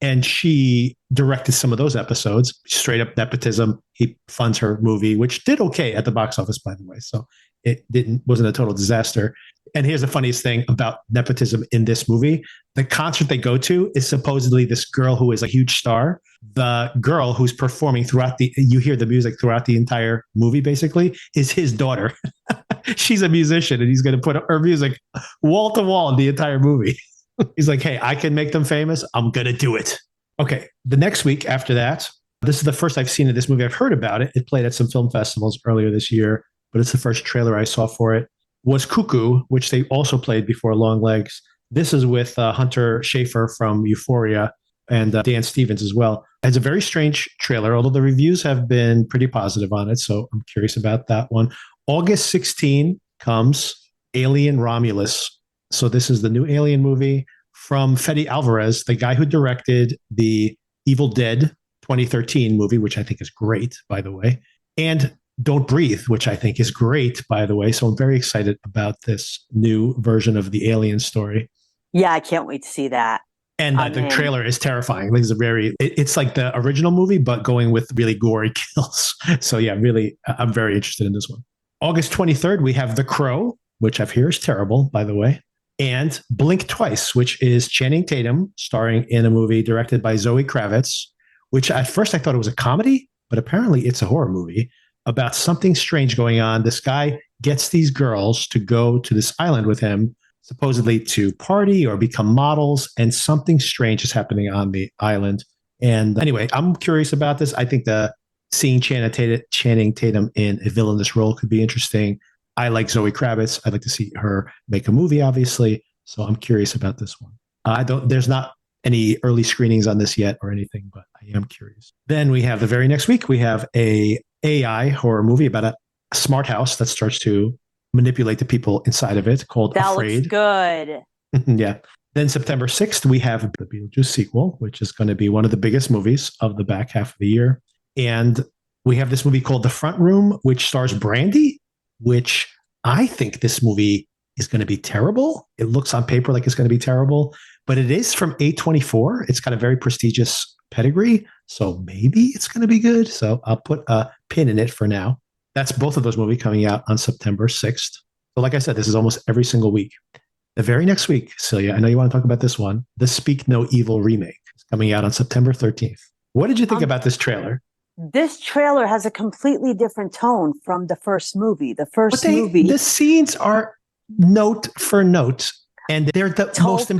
And she directed some of those episodes. Straight up nepotism. He funds her movie, which did okay at the box office, by the way. So it wasn't a total disaster. And here's the funniest thing about nepotism in this movie. The concert they go to is supposedly this girl who is a huge star. The girl who's performing you hear the music throughout the entire movie, basically, is his daughter. She's a musician, and he's going to put her music wall to wall in the entire movie. He's like, hey, I can make them famous. I'm going to do it. Okay. The next week after that, this is the first I've seen of this movie. I've heard about it. It played at some film festivals earlier this year, but it's the first trailer I saw for it, was Cuckoo, which they also played before Longlegs. This is with Hunter Schafer from Euphoria and Dan Stevens as well. It's a very strange trailer, although the reviews have been pretty positive on it. So I'm curious about that one. August 16 comes Alien Romulus. So this is the new Alien movie from Fede Alvarez, the guy who directed the Evil Dead 2013 movie, which I think is great, by the way, and Don't Breathe, which I think is great, by the way. So I'm very excited about this new version of the Alien story. Yeah, I can't wait to see that. And the trailer is terrifying. It's like the original movie, but going with really gory kills. So yeah, really, I'm very interested in this one. August 23rd, we have The Crow, which I've heard is terrible, by the way. And Blink Twice, which is Channing Tatum starring in a movie directed by Zoe Kravitz, which at first I thought it was a comedy, but apparently it's a horror movie about something strange going on. This guy gets these girls to go to this island with him, supposedly to party or become models, and something strange is happening on the island. And anyway, I'm curious about this. I think seeing Channing Tatum in a villainous role could be interesting. I like Zoe Kravitz. I'd like to see her make a movie, obviously. So I'm curious about this one. There's not any early screenings on this yet or anything, but I am curious. Then we have the very next week, we have a AI horror movie about a smart house that starts to manipulate the people inside of it, called Afraid. That looks good. Yeah. Then September 6th, we have the Beetlejuice sequel, which is going to be one of the biggest movies of the back half of the year. And we have this movie called The Front Room, which stars Brandy, which I think this movie is going to be terrible. It looks on paper like it's going to be terrible, but it is from A24. It's got a very prestigious pedigree, so maybe it's going to be good. So I'll put a pin in it for now. That's both of those movies coming out on September 6th. So like I said, this is almost every single week. The very next week, Celia, I know you want to talk about this one, the Speak No Evil remake is coming out on September 13th. What did you think about this trailer? This trailer has a completely different tone from the first movie. The scenes are note for note, and they're the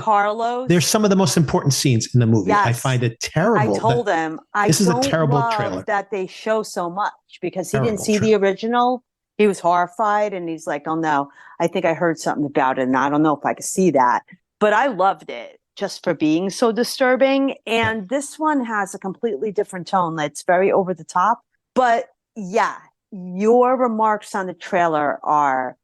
Carlos. They're some of the most important scenes in the movie. Yes. I find it terrible. I told him this is a terrible trailer that they show so much, because he didn't see the original. He was horrified, and he's like, "Oh no, I think I heard something about it, and I don't know if I could see that." But I loved it just for being so disturbing. And this one has a completely different tone that's very over the top. But yeah, your remarks on the trailer are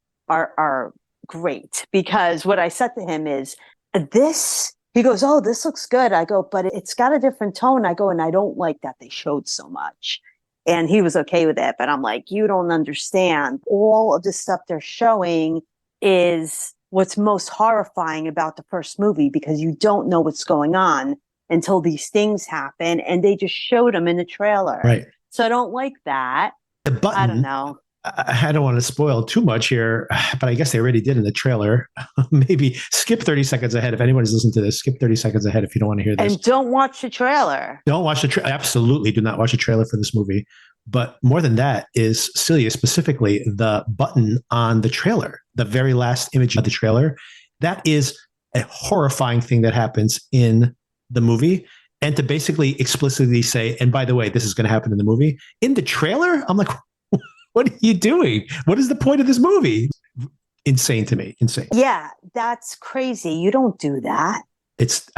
great, because what I said to him is he goes, "Oh, this looks good." I go, "But it's got a different tone." I go, "And I don't like that they showed so much." And he was okay with it. But I'm like, you don't understand. All of the stuff they're showing is what's most horrifying about the first movie, because you don't know what's going on until these things happen, and they just showed them in the trailer. Right. So I don't like that. The button, I don't know. I don't want to spoil too much here, but I guess they already did in the trailer. Maybe skip 30 seconds ahead. If anybody's listening to this, skip 30 seconds ahead if you don't want to hear this. And don't watch the trailer. Don't watch the trailer. Absolutely do not watch the trailer for this movie. But more than that is, Celia, specifically the button on the trailer, the very last image of the trailer. That is a horrifying thing that happens in the movie. And to basically explicitly say, and by the way, this is going to happen in the movie. In the trailer, I'm like, what are you doing? What is the point of this movie? Insane to me. Insane. Yeah, that's crazy. You don't do that. This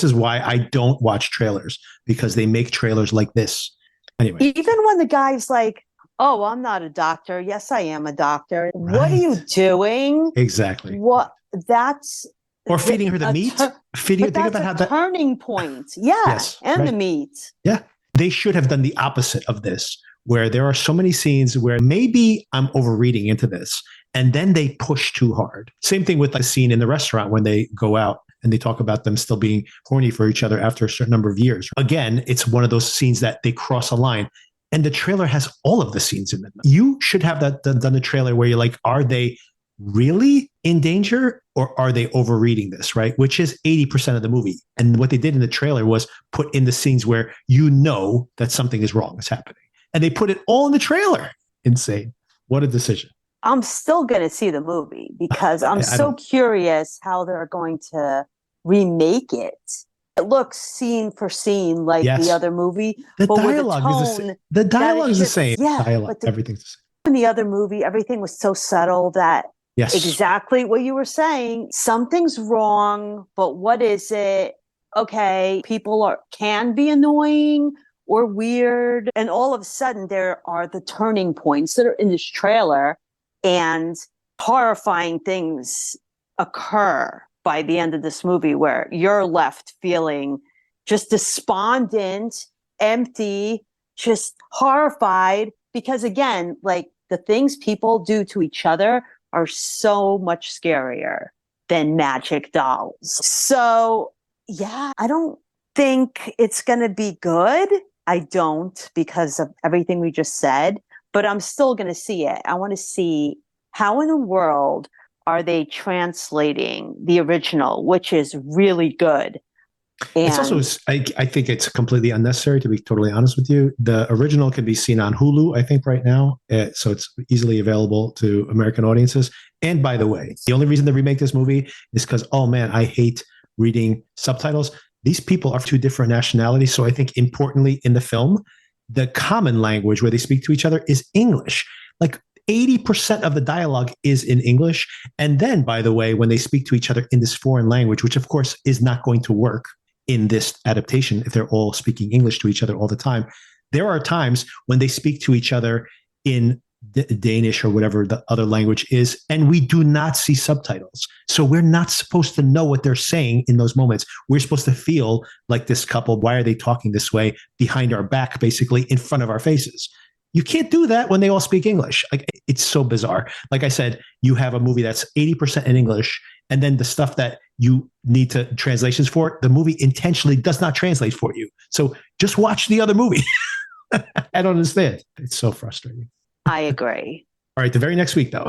is why I don't watch trailers, because they make trailers like this. Anyway. Even when the guy's like, oh, I'm not a doctor. Yes, I am a doctor. Right. What are you doing? Exactly. What? That's... Or feeding her the meat. Feeding her. Think about how that turning point. Yeah. Yes, and right. The meat. Yeah. They should have done the opposite of this, where there are so many scenes where maybe I'm overreading into this, and then they push too hard. Same thing with the scene in the restaurant when they go out and they talk about them still being horny for each other after a certain number of years. Again, it's one of those scenes that they cross a line. And the trailer has all of the scenes in it. You should have done a trailer where you're like, are they really in danger, or are they overreading this, right? Which is 80% of the movie. And what they did in the trailer was put in the scenes where you know that something is wrong is happening. And they put it all in the trailer. Insane. What a decision. I'm still going to see the movie because I'm so curious how they're going to remake it. It looks scene for scene like the other movie. The but dialogue with is the same. The dialogue is the same. Yeah, dialogue, everything's the same. In the other movie, everything was so subtle that exactly what you were saying. Something's wrong, but what is it? Okay, people can be annoying or weird. And all of a sudden, there are the turning points that are in this trailer, and horrifying things occur by the end of this movie where you're left feeling just despondent, empty, just horrified. Because again, like the things people do to each other are so much scarier than magic dolls. So yeah, I don't think it's going to be good. I don't, because of everything we just said, but I'm still going to see it. I want to see how in the world are they translating the original, which is really good. And it's also, I think it's completely unnecessary, to be totally honest with you. The original can be seen on Hulu, I think, right now. So it's easily available to American audiences. And by the way, the only reason to remake this movie is because, oh man, I hate reading subtitles. These people are two different nationalities. So I think importantly in the film, the common language where they speak to each other is English. Like 80% of the dialogue is in English. And then, by the way, when they speak to each other in this foreign language, which of course is not going to work in this adaptation if they're all speaking English to each other all the time, there are times when they speak to each other in Danish or whatever the other language is, and we do not see subtitles. So we're not supposed to know what they're saying in those moments. We're supposed to feel like this couple, why are they talking this way behind our back, basically in front of our faces? You can't do that when they all speak English. Like, it's so bizarre. Like I said, you have a movie that's 80% in English, and then the stuff that you need to translations for, the movie intentionally does not translate for you. So just watch the other movie. I don't understand. It's so frustrating. I agree. All right. The very next week, though,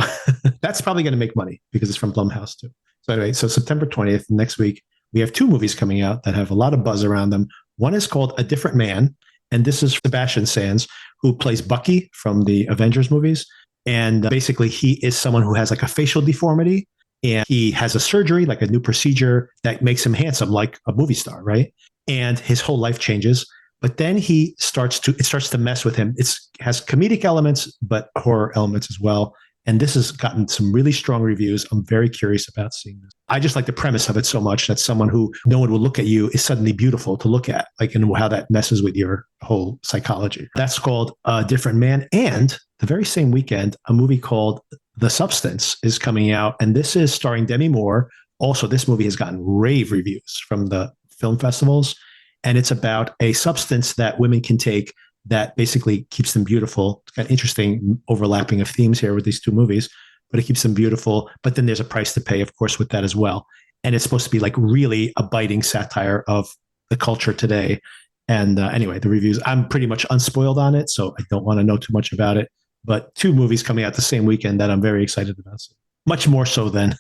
that's probably going to make money because it's from Blumhouse too. So anyway, so September 20th, next week, we have two movies coming out that have a lot of buzz around them. One is called A Different Man. And this is Sebastian Sands, who plays Bucky from the Avengers movies. And basically, he is someone who has like a facial deformity. And he has a surgery, like a new procedure that makes him handsome, like a movie star, right? And his whole life changes. But then it starts to mess with him. It has comedic elements, but horror elements as well. And this has gotten some really strong reviews. I'm very curious about seeing this. I just like the premise of it so much that someone who no one will look at you is suddenly beautiful to look at, like, and how that messes with your whole psychology. That's called A Different Man. And the very same weekend, a movie called The Substance is coming out. And this is starring Demi Moore. Also, this movie has gotten rave reviews from the film festivals. And it's about a substance that women can take that basically keeps them beautiful. It's got interesting overlapping of themes here with these two movies, but it keeps them beautiful. But then there's a price to pay, of course, with that as well. And it's supposed to be like really a biting satire of the culture today. And anyway, the reviews, I'm pretty much unspoiled on it, so I don't want to know too much about it. But 2 movies coming out the same weekend that I'm very excited about. So much more so than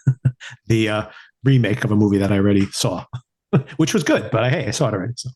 the remake of a movie that I already saw, which was good, but hey, I saw it already. So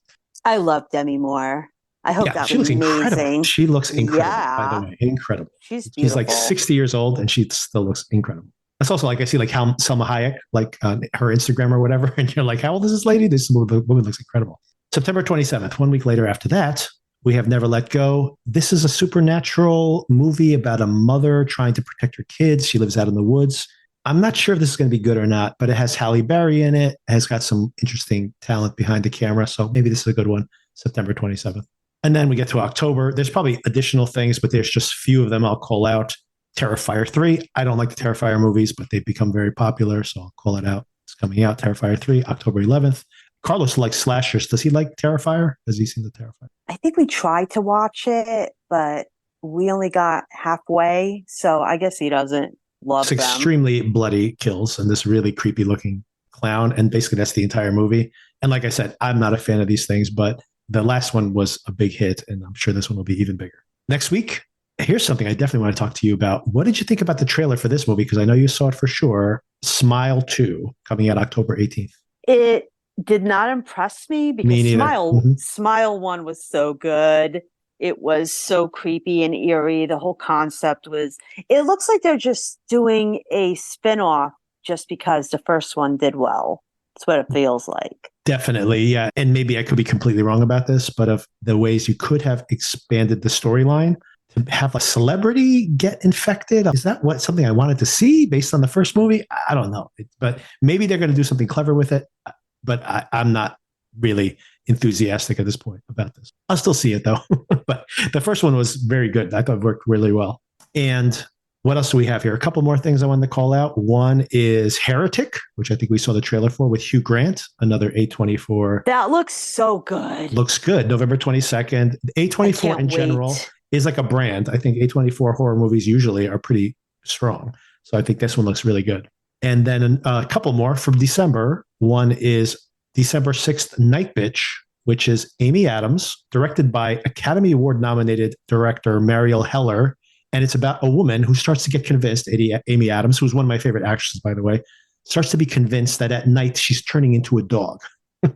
I love Demi Moore. I hope that was amazing. Incredible. She looks incredible, Yeah. by the way. Incredible. She's beautiful. She's like 60 years old and she still looks incredible. That's also like I see like how Selma Hayek, like on her Instagram or whatever, and you're like, how old is this lady? This woman looks incredible. September 27th, 1 week later after that, we have Never Let Go. This is a supernatural movie about a mother trying to protect her kids. She lives out in the woods. I'm not sure if this is going to be good or not, but it has Halle Berry in it. It has got some interesting talent behind the camera. So maybe this is a good one, September 27th. And then we get to October. There's probably additional things, but there's just few of them I'll call out. Terrifier 3. I don't like the Terrifier movies, but they've become very popular, so I'll call it out. It's coming out, Terrifier 3, October 11th. Carlos likes slashers. Does he like Terrifier? Has he seen the Terrifier? I think we tried to watch it, but we only got halfway, so I guess he doesn't love them. It's extremely bloody kills and this really creepy looking clown, and basically that's the entire movie. And like I said, I'm not a fan of these things, but the last one was a big hit, and I'm sure this one will be even bigger. Next week, here's something I definitely want to talk to you about. What did you think about the trailer for this movie? Because I know you saw it for sure. Smile 2, coming out October 18th. It did not impress me because Smile 1 was so good. It was so creepy and eerie. The whole concept was, it looks like they're just doing a spinoff just because the first one did well. That's what it feels like. Definitely, yeah. And maybe I could be completely wrong about this, but of the ways you could have expanded the storyline to have a celebrity get infected, is that something I wanted to see based on the first movie? I don't know. But maybe they're going to do something clever with it. But I'm not really enthusiastic at this point about this. I'll still see it though. But the first one was very good. I thought it worked really well. And what else do we have here? A couple more things I wanted to call out. One is Heretic, which I think we saw the trailer for with Hugh Grant, another A24. That looks so good. Looks good. November 22nd. A24 in general is like a brand. I think A24 horror movies usually are pretty strong. So I think this one looks really good. And then a couple more from December. One is December 6th, Night Bitch, which is Amy Adams, directed by Academy Award nominated director Mariel Heller. And it's about a woman who starts to get convinced, Amy Adams, who's one of my favorite actresses, by the way, starts to be convinced that at night she's turning into a dog.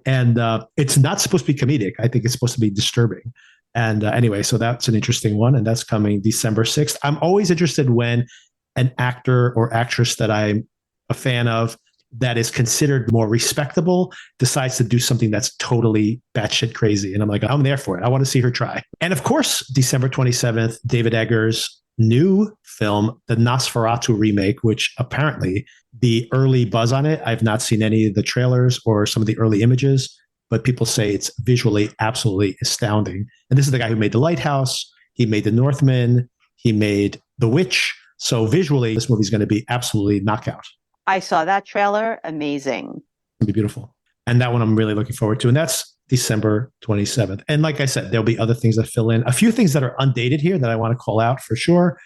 And it's not supposed to be comedic. I think it's supposed to be disturbing. And anyway, so that's an interesting one. And that's coming December 6th. I'm always interested when an actor or actress that I'm a fan of that is considered more respectable decides to do something that's totally batshit crazy. And I'm like, I'm there for it. I want to see her try. And of course, December 27th, David Eggers' new film, the Nosferatu remake, which apparently the early buzz on it, I've not seen any of the trailers or some of the early images, but people say it's visually absolutely astounding. And this is the guy who made The Lighthouse. He made The Northman. He made The Witch. So visually, this movie is going to be absolutely knockout. I saw that trailer. Amazing. It'll be beautiful. And that one I'm really looking forward to. And that's December 27th. And like I said, there'll be other things that fill in. A few things that are undated here that I want to call out for sure.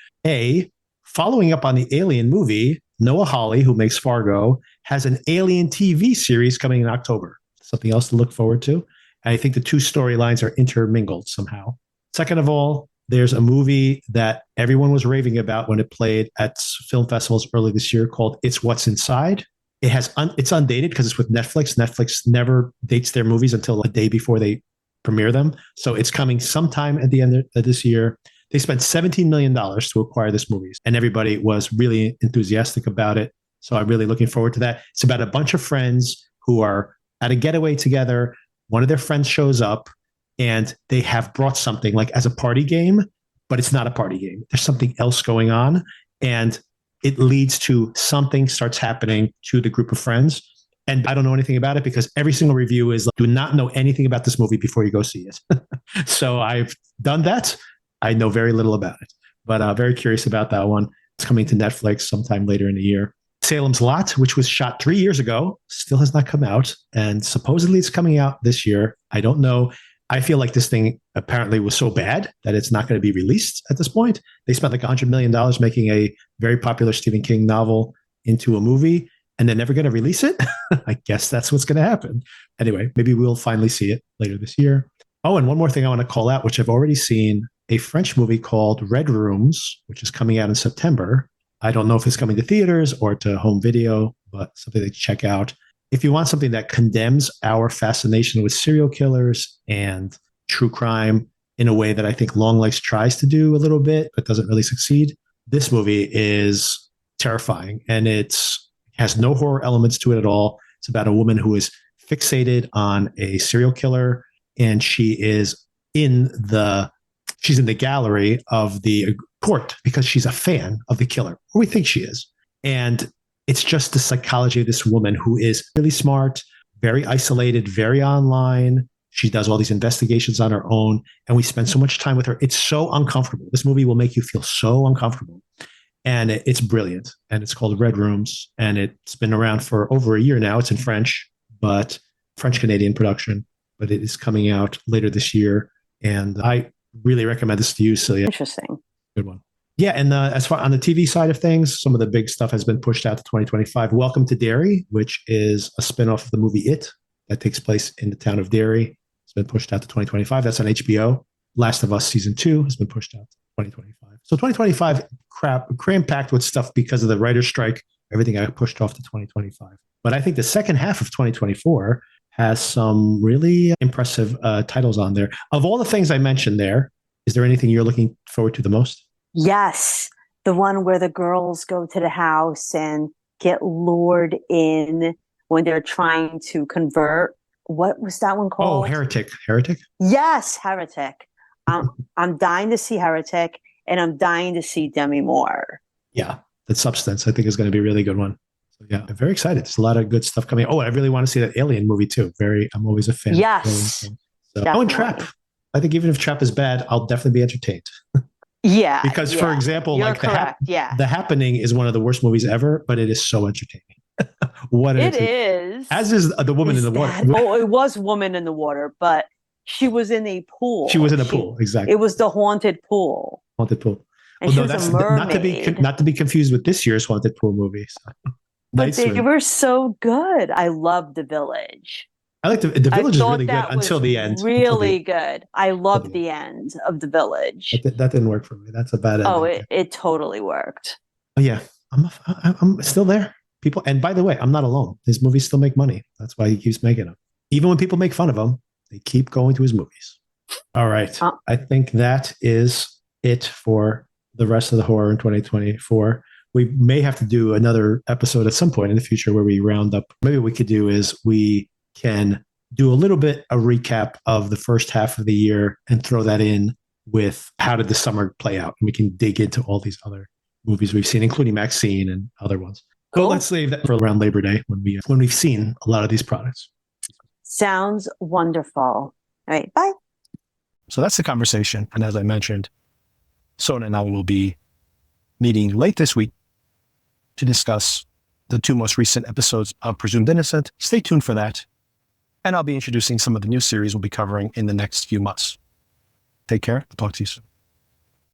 Following up on the Alien movie, Noah Hawley, who makes Fargo, has an Alien TV series coming in October. Something else to look forward to. And I think the two storylines are intermingled somehow. Second of all, there's a movie that everyone was raving about when it played at film festivals early this year called It's What's Inside. It's undated because it's with Netflix. Netflix never dates their movies until a day before they premiere them. So it's coming sometime at the end of this year. They spent $17 million to acquire this movie, and everybody was really enthusiastic about it. So I'm really looking forward to that. It's about a bunch of friends who are at a getaway together. One of their friends shows up, and they have brought something like as a party game, but it's not a party game. There's something else going on, and it leads to something starts happening to the group of friends. And I don't know anything about it because every single review is like, do not know anything about this movie before you go see it. So I've done that. I know very little about it, but very curious about that one. It's coming to Netflix sometime later in the year. Salem's Lot, which was shot 3 years ago, still has not come out. And supposedly it's coming out this year. I don't know. I feel like this thing apparently was so bad that it's not going to be released at this point. They spent like $100 million making a very popular Stephen King novel into a movie. and they're never going to release it. I guess that's what's going to happen. Anyway, maybe we'll finally see it later this year. Oh, and one more thing I want to call out, which I've already seen, a French movie called Red Rooms, which is coming out in September. I don't know if it's coming to theaters or to home video, but something to check out. If you want something that condemns our fascination with serial killers and true crime in a way that I think Longlegs tries to do a little bit, but doesn't really succeed, this movie is terrifying. And it has no horror elements to it at all. It's about a woman who is fixated on a serial killer, and she's in the gallery of the court because she's a fan of the killer, or we think she is. And it's just the psychology of this woman who is really smart, very isolated, very online. She does all these investigations on her own, and we spend so much time with her. It's so uncomfortable. This movie will make you feel so uncomfortable. And it's brilliant. And it's called Red Rooms. And it's been around for over a year now. It's in French, but French-Canadian production. But it is coming out later this year. And I really recommend this to you, Celia. Interesting. Good one. Yeah, and as far on the TV side of things, some of the big stuff has been pushed out to 2025. Welcome to Derry, which is a spinoff of the movie It that takes place in the town of Derry. It's been pushed out to 2025. That's on HBO. Last of Us Season 2 has been pushed out to 2025. So 2025, cram-packed with stuff because of the writer's strike. Everything got pushed off to 2025. But I think the second half of 2024 has some really impressive titles on there. Of all the things I mentioned there, is there anything you're looking forward to the most? Yes. The one where the girls go to the house and get lured in when they're trying to convert. What was that one called? Oh, Heretic. Heretic? Yes, Heretic. I'm dying to see Heretic, and I'm dying to see Demme more. Yeah, that Substance, I think, is going to be a really good one. So, yeah, I'm very excited. There's a lot of good stuff coming. Oh, I really want to see that Alien movie, too. I'm always a fan. Yes. So, and Trap. I think even if Trap is bad, I'll definitely be entertained. Yeah. Because, for example, you're like correct. The Happening is one of the worst movies ever, but it is so entertaining. It is. As is The Woman in the Water. Oh, it was Woman in the Water, but she was in a pool. She was in a pool, exactly. It was the haunted pool. Haunted pool. And she was a mermaid. Not to be confused with this year's haunted pool movie. So. But they were so good. I loved The Village. I like The Village is really good until the end. Really good. I loved the end of The Village. That didn't work for me. That's a bad ending. Oh, it totally worked. Oh yeah, I'm still there. People, and by the way, I'm not alone. His movies still make money. That's why he keeps making them. Even when people make fun of him, they keep going to his movies. All right. I think that is it for the rest of the horror in 2024. We may have to do another episode at some point in the future where we round up. Maybe what we could do is we can do a little bit a recap of the first half of the year and throw that in with how did the summer play out. And we can dig into all these other movies we've seen, including Maxine and other ones. Cool. So let's save that for around Labor Day when we've seen a lot of these products. Sounds wonderful. All right, bye. So that's the conversation. And as I mentioned, Sona and I will be meeting late this week to discuss the 2 most recent episodes of Presumed Innocent. Stay tuned for that. And I'll be introducing some of the new series we'll be covering in the next few months. Take care. I'll talk to you soon.